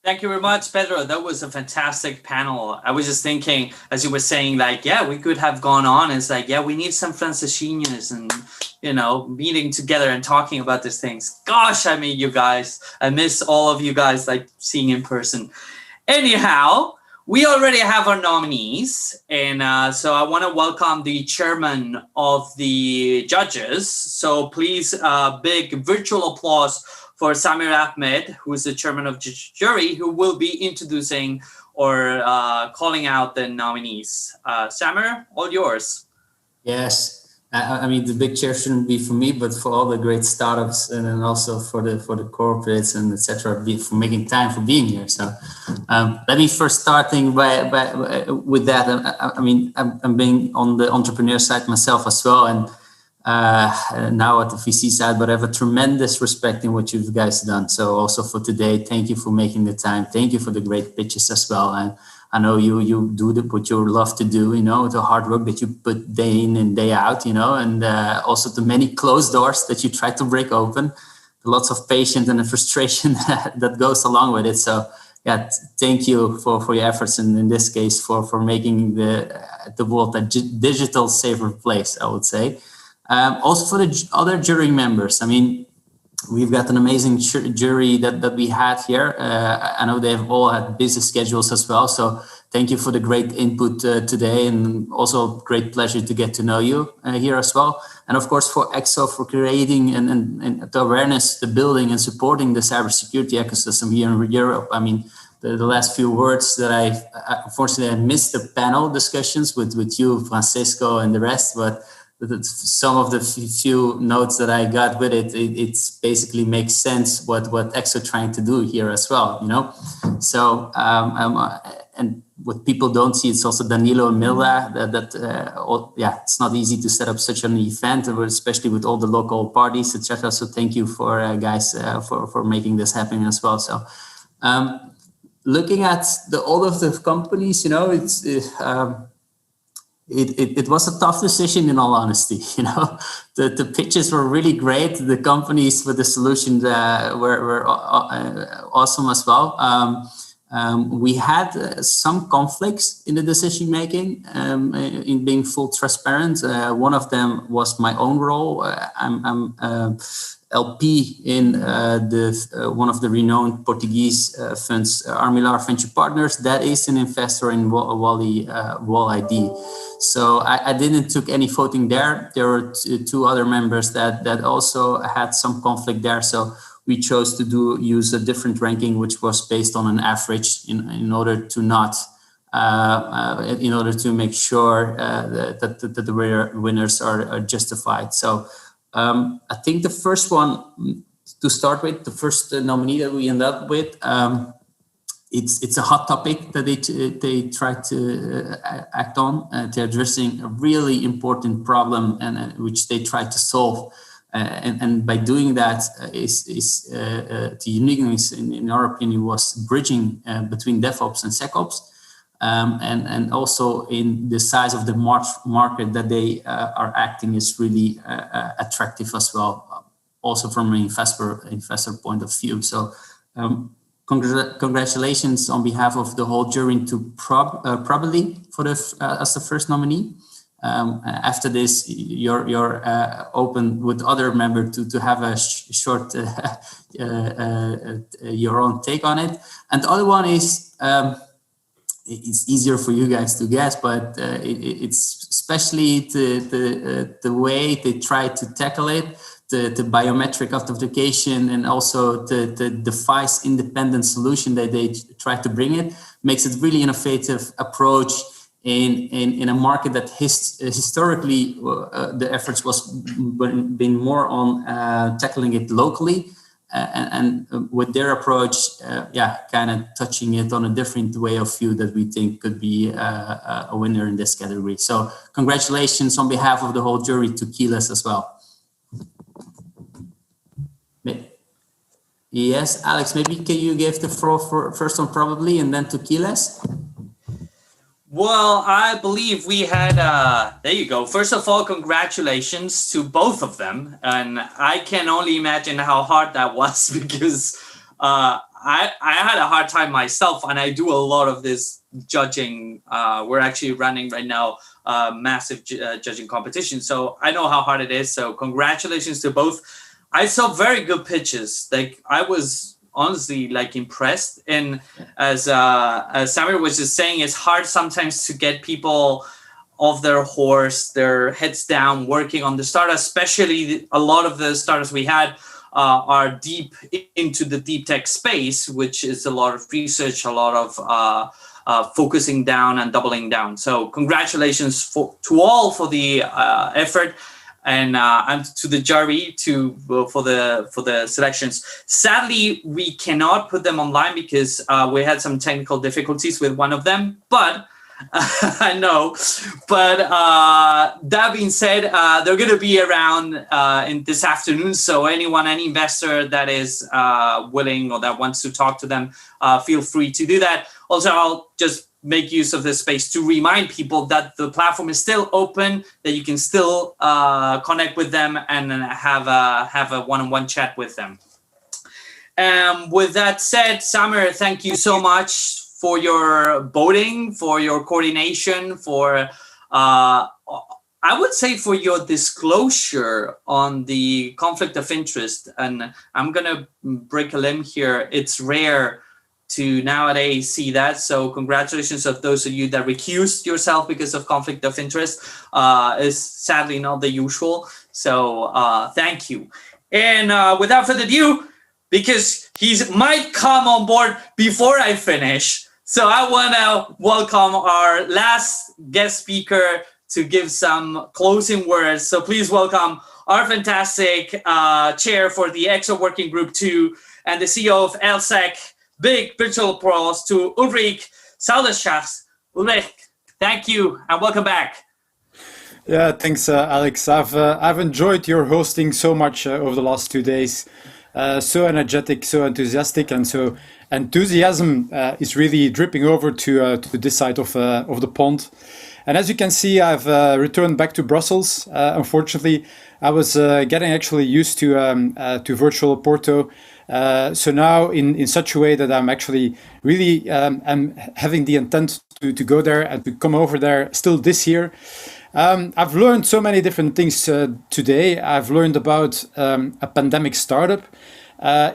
Speaker 2: Thank you very much, Pedro. That was a fantastic panel. I was just thinking, as you were saying, we could have gone on. It's we need some Franciscanos and, meeting together and talking about these things. Gosh, I mean, you guys, I miss all of you guys, seeing in person. Anyhow, we already have our nominees. And so I want to welcome the chairman of the judges. So please, big virtual applause for Samir Ahmed, who is the chairman of the jury, who will be introducing or calling out the nominees. Samer, all yours.
Speaker 10: Yes. I mean, the big chair shouldn't be for me, but for all the great startups, and then also for the corporates and etc. For making time for being here. So let me first starting with that. I mean, I'm being on the entrepreneur side myself as well, and now at the VC side, but I have a tremendous respect in what you guys done. So also for today, thank you for making the time. Thank you for the great pitches as well. And I know you do what you love to do, the hard work that you put day in and day out, and also the many closed doors that you try to break open, lots of patience and the frustration that goes along with it. So yeah, thank you for your efforts, and in this case for making the world a digital safer place, I would say. Also for the other jury members, I mean, we've got an amazing jury that we had here. I know they've all had busy schedules as well. So thank you for the great input today, and also great pleasure to get to know you here as well. And of course for EXO for creating and the awareness, the building and supporting the cybersecurity ecosystem here in Europe. I mean, the last few words that unfortunately I missed the panel discussions with you, Francisco, and the rest, but some of the few notes that I got with it basically makes sense what EXO trying to do here as well, So and what people don't see, it's also Danilo and Milda it's not easy to set up such an event, especially with all the local parties, etc. So thank you for guys for making this happen as well. So looking at all of the companies, It was a tough decision, in all honesty. The pitches were really great. The companies with the solutions were awesome as well. We had some conflicts in the decision making, in being full transparent. One of them was my own role. I'm LP in one of the renowned Portuguese funds, Armilar Venture Partners, that is an investor in Wall ID. So I didn't took any voting there. There were two other members that also had some conflict there. So we chose to use a different ranking, which was based on an average in order to not, in order to make sure that the winners are justified. So I think the first one to start with, the first nominee that we end up with, it's a hot topic that they try to act on. They're addressing a really important problem and which they try to solve. And by doing that, the uniqueness in our opinion was bridging between DevOps and SecOps. And also in the size of the market that they are acting is really attractive as well, also from an investor point of view. So congratulations on behalf of the whole jury to Probably for as the first nominee. After this, you're open with other members to have a short your own take on it. And the other one is. It's easier for you guys to guess, but it's especially the way they try to tackle it, the biometric authentication, and also the device independent solution that they try to bring it makes it really innovative approach in a market that historically the efforts was been more on tackling it locally. And with their approach, kind of touching it on a different way of view that we think could be a winner in this category. So congratulations on behalf of the whole jury to Keyless as well. Yes, Alex, maybe can you give the floor first on Probably and then to Keyless?
Speaker 2: Well, I believe we had, there you go. First of all, congratulations to both of them. And I can only imagine how hard that was because I had a hard time myself, and I do a lot of this judging. We're actually running right now massive judging competition. So I know how hard it is. So congratulations to both. I saw very good pitches. Like I was honestly impressed, and as Samer was just saying, it's hard sometimes to get people off their horse, their heads down, working on the startup. Especially a lot of the startups we had are deep into the deep tech space, which is a lot of research, a lot of focusing down and doubling down. So congratulations to all for the effort, and to the jury for the selections. Sadly, we cannot put them online because we had some technical difficulties with one of them, but I know. But that being said, they're going to be around in this afternoon. So any investor that is willing or that wants to talk to them, feel free to do that. Also, I'll just make use of this space to remind people that the platform is still open, that you can still connect with them and have a one-on-one chat with them. With that said, Samer, thank you so much for your voting, for your coordination, for I would say for your disclosure on the conflict of interest. And I'm gonna break a limb here. It's rare to nowadays see that. So congratulations of those of you that recused yourself because of conflict of interest. Is sadly not the usual. So thank you. And without further ado, because he might come on board before I finish, so I want to welcome our last guest speaker to give some closing words. So please welcome our fantastic chair for the EXO Working Group 2 and the CEO of LSEG, Big Virtual Pros, to Ulrich Sauderschatz. Ulrich, thank you and welcome back.
Speaker 1: Yeah, thanks, Alex. I've enjoyed your hosting so much over the last 2 days. So energetic, so enthusiastic, and so enthusiasm is really dripping over to this side of the pond. And as you can see, I've returned back to Brussels. Unfortunately, I was getting actually used to virtual Porto. So now in such a way that I'm actually really I'm having the intent to go there and to come over there still this year. I've learned so many different things today. I've learned about a pandemic startup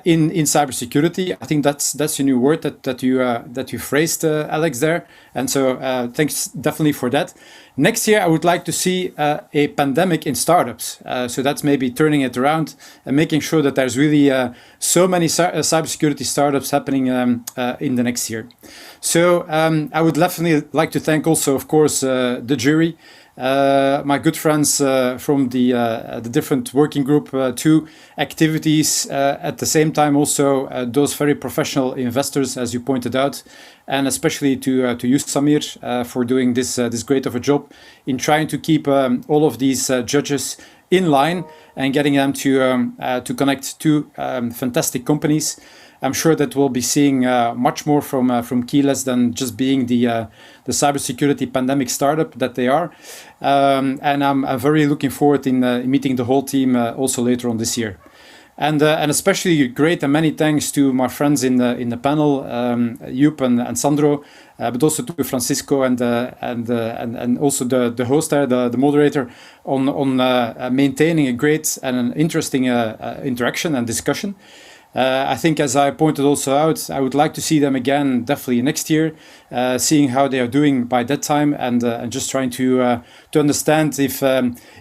Speaker 1: in cybersecurity. I think that's a new word that you phrased, Alex, there. And so thanks definitely for that. Next year, I would like to see a pandemic in startups. So that's maybe turning it around and making sure that there's really so many cybersecurity startups happening in the next year. So I would definitely like to thank also, of course, the jury. My good friends from the different working group 2 activities, at the same time also those very professional investors, as you pointed out, and especially to you, Samir, for doing this great of a job in trying to keep all of these judges in line and getting them to connect to fantastic companies. I'm sure that we'll be seeing much more from Keyless than just being the cybersecurity pandemic startup that they are. And I'm very looking forward in meeting the whole team also later on this year. And especially great and many thanks to my friends in the panel, Joep and Sandro, but also to Francisco and also the host there, the moderator, on maintaining a great and an interesting interaction and discussion. I think, as I pointed also out, I would like to see them again definitely next year, seeing how they are doing by that time, and just trying to understand if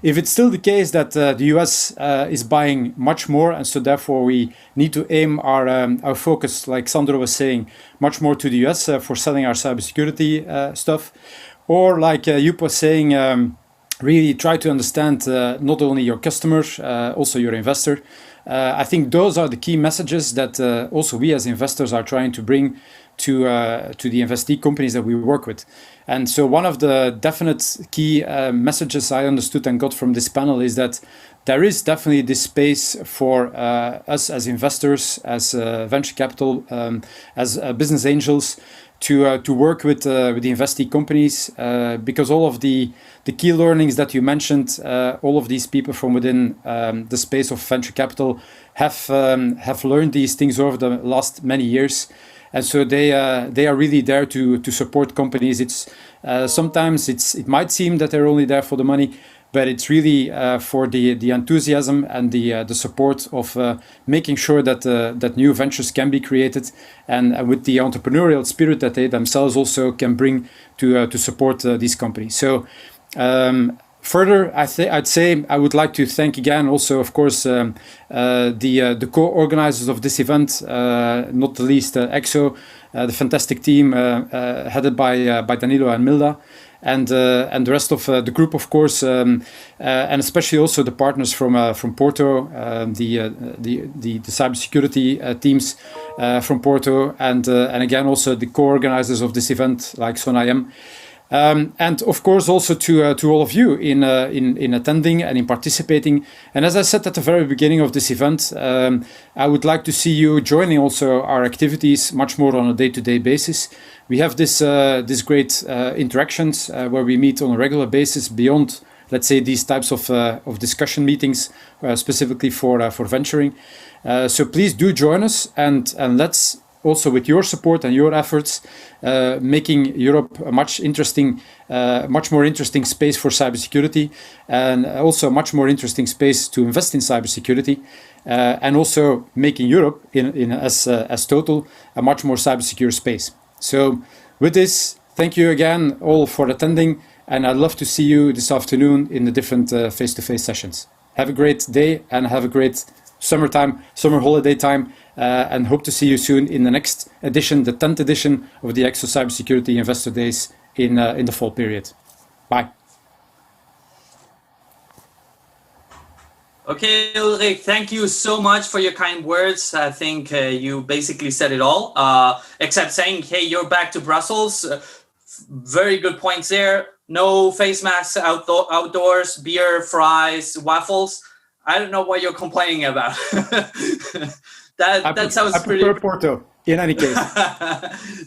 Speaker 1: it's still the case that the US is buying much more, and so therefore we need to aim our focus, like Sandro was saying, much more to the US for selling our cybersecurity stuff, or like Joep was saying, really try to understand not only your customer, also your investor. I think those are the key messages that also we as investors are trying to bring to the investee companies that we work with. And so one of the definite key messages I understood and got from this panel is that there is definitely this space for us as investors, as venture capital, as business angels, to work with the investee companies, because all of the key learnings that you mentioned, all of these people from within the space of venture capital have learned these things over the last many years, and so they are really there to support companies. It's sometimes it might seem that they're only there for the money, but it's really for the enthusiasm and the support of making sure that new ventures can be created, and with the entrepreneurial spirit that they themselves also can bring to support these companies. So Further, I'd say I would like to thank again also, of course, the co-organizers of this event, not the least EXO, the fantastic team headed by Danilo and Milda, and the rest of the group, of course, and especially also the partners from Porto, the cybersecurity teams from Porto, and again also the co-organizers of this event like Sonayem. And of course also to all of you in attending and in participating. And as I said at the very beginning of this event, I would like to see you joining also our activities much more on a day-to-day basis. We have this great interactions where we meet on a regular basis beyond, let's say, these types of discussion meetings specifically for venturing. So please do join us, and let's also with your support and your efforts, making Europe a much more interesting space for cybersecurity, and also a much more interesting space to invest in cybersecurity, and also making Europe as total a much more cybersecure space. So with this, thank you again all for attending, and I'd love to see you this afternoon in the different face-to-face sessions. Have a great day and have a great summer holiday time, and hope to see you soon in the next edition, the 10th edition of the EXO Cybersecurity Investor Days in the fall period. Bye.
Speaker 2: Okay, Ulrich, thank you so much for your kind words. I think you basically said it all, except saying, hey, you're back to Brussels. Very good points there. No face masks outdoors, beer, fries, waffles. I don't know what you're complaining about. That sounds pretty. I
Speaker 1: prefer Porto, in any case.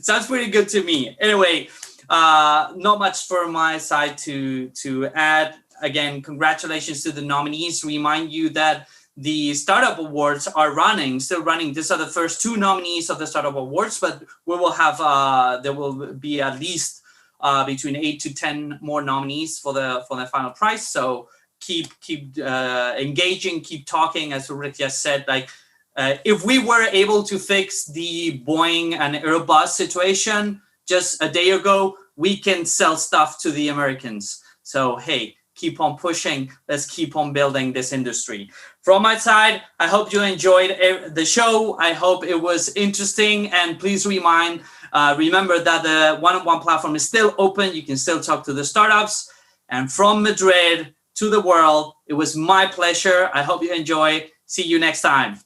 Speaker 2: Sounds pretty good to me. Anyway, not much for my side to add. Again, congratulations to the nominees. Remind you that the Startup Awards are still running. These are the first 2 nominees of the Startup Awards, but we will have there will be at least between 8 to 10 more nominees for the final prize. So keep engaging, keep talking, as Ulrich just said. Like if we were able to fix the Boeing and Airbus situation just a day ago, we can sell stuff to the Americans. So hey, keep on pushing. Let's keep on building this industry. From my side, I hope you enjoyed the show. I hope it was interesting. And please remember that the one-on-one platform is still open. You can still talk to the startups. And from Madrid to the world, it was my pleasure. I hope you enjoy. See you next time.